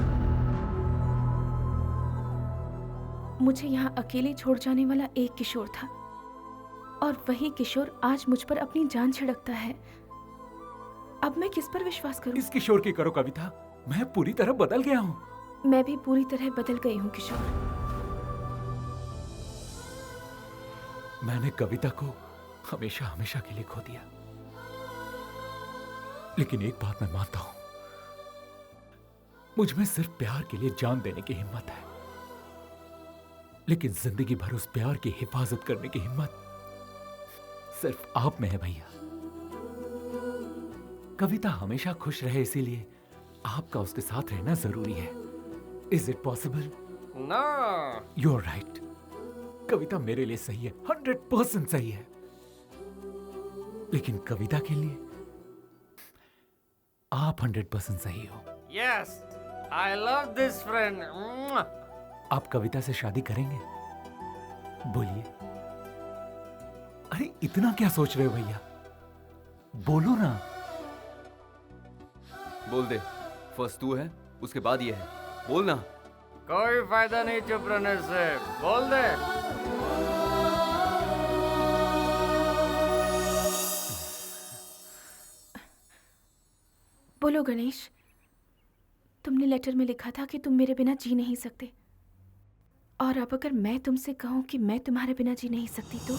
मुझे यहां अकेले छोड़ जाने वाला एक किशोर था, और वही किशोर आज मुझ पर अपनी जान छिड़कता है। अब मैं किस पर विश्वास करूं? इस किशोर की करो कविता, मैं पूरी तरह बदल गया हूं। मैं भी पूरी तरह बदल गई हूं किशोर। मैंने कविता को हमेशा हमेशा के लिए खो दिया। लेकिन एक बात मैं मानता हूं, मुझ में सिर्फ प्यार के लिए जान देने की हिम्मत है, लेकिन जिंदगी भर उस प्यार की हिफाजत करने की हिम्मत सिर्फ आप में है भैया। कविता हमेशा खुश रहे, इसीलिए आपका उसके साथ रहना जरूरी है। Is it possible? No. You are right. Kavita मेरे लिए सही है, 100% सही है। लेकिन कविता के लिए आप 100% सही हो। Yes, I love this friend. आप कविता से शादी करेंगे? बोलिए। अरे इतना क्या सोच रहे हो भैया, बोलो ना। बोल दे, फर्स्ट तू है, उसके बाद ये है। बोल ना। कोई फायदा नहीं चुप रहने से, बोल दे। बोलो गणेश, तुमने लेटर में लिखा था कि तुम मेरे बिना जी नहीं सकते, और अब अगर मैं तुमसे कहूं कि मैं तुम्हारे बिना जी नहीं सकती तो?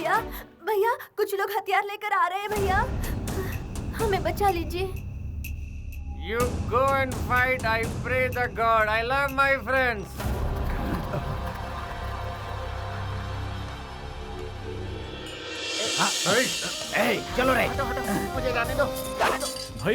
हाँ? भैया कुछ लोग हथियार लेकर आ रहे हैं भैया, हमें बचा लीजिए। You go and fight. I pray the God. I love my friends. चलो रे, मुझे जाने दो, जाने दो।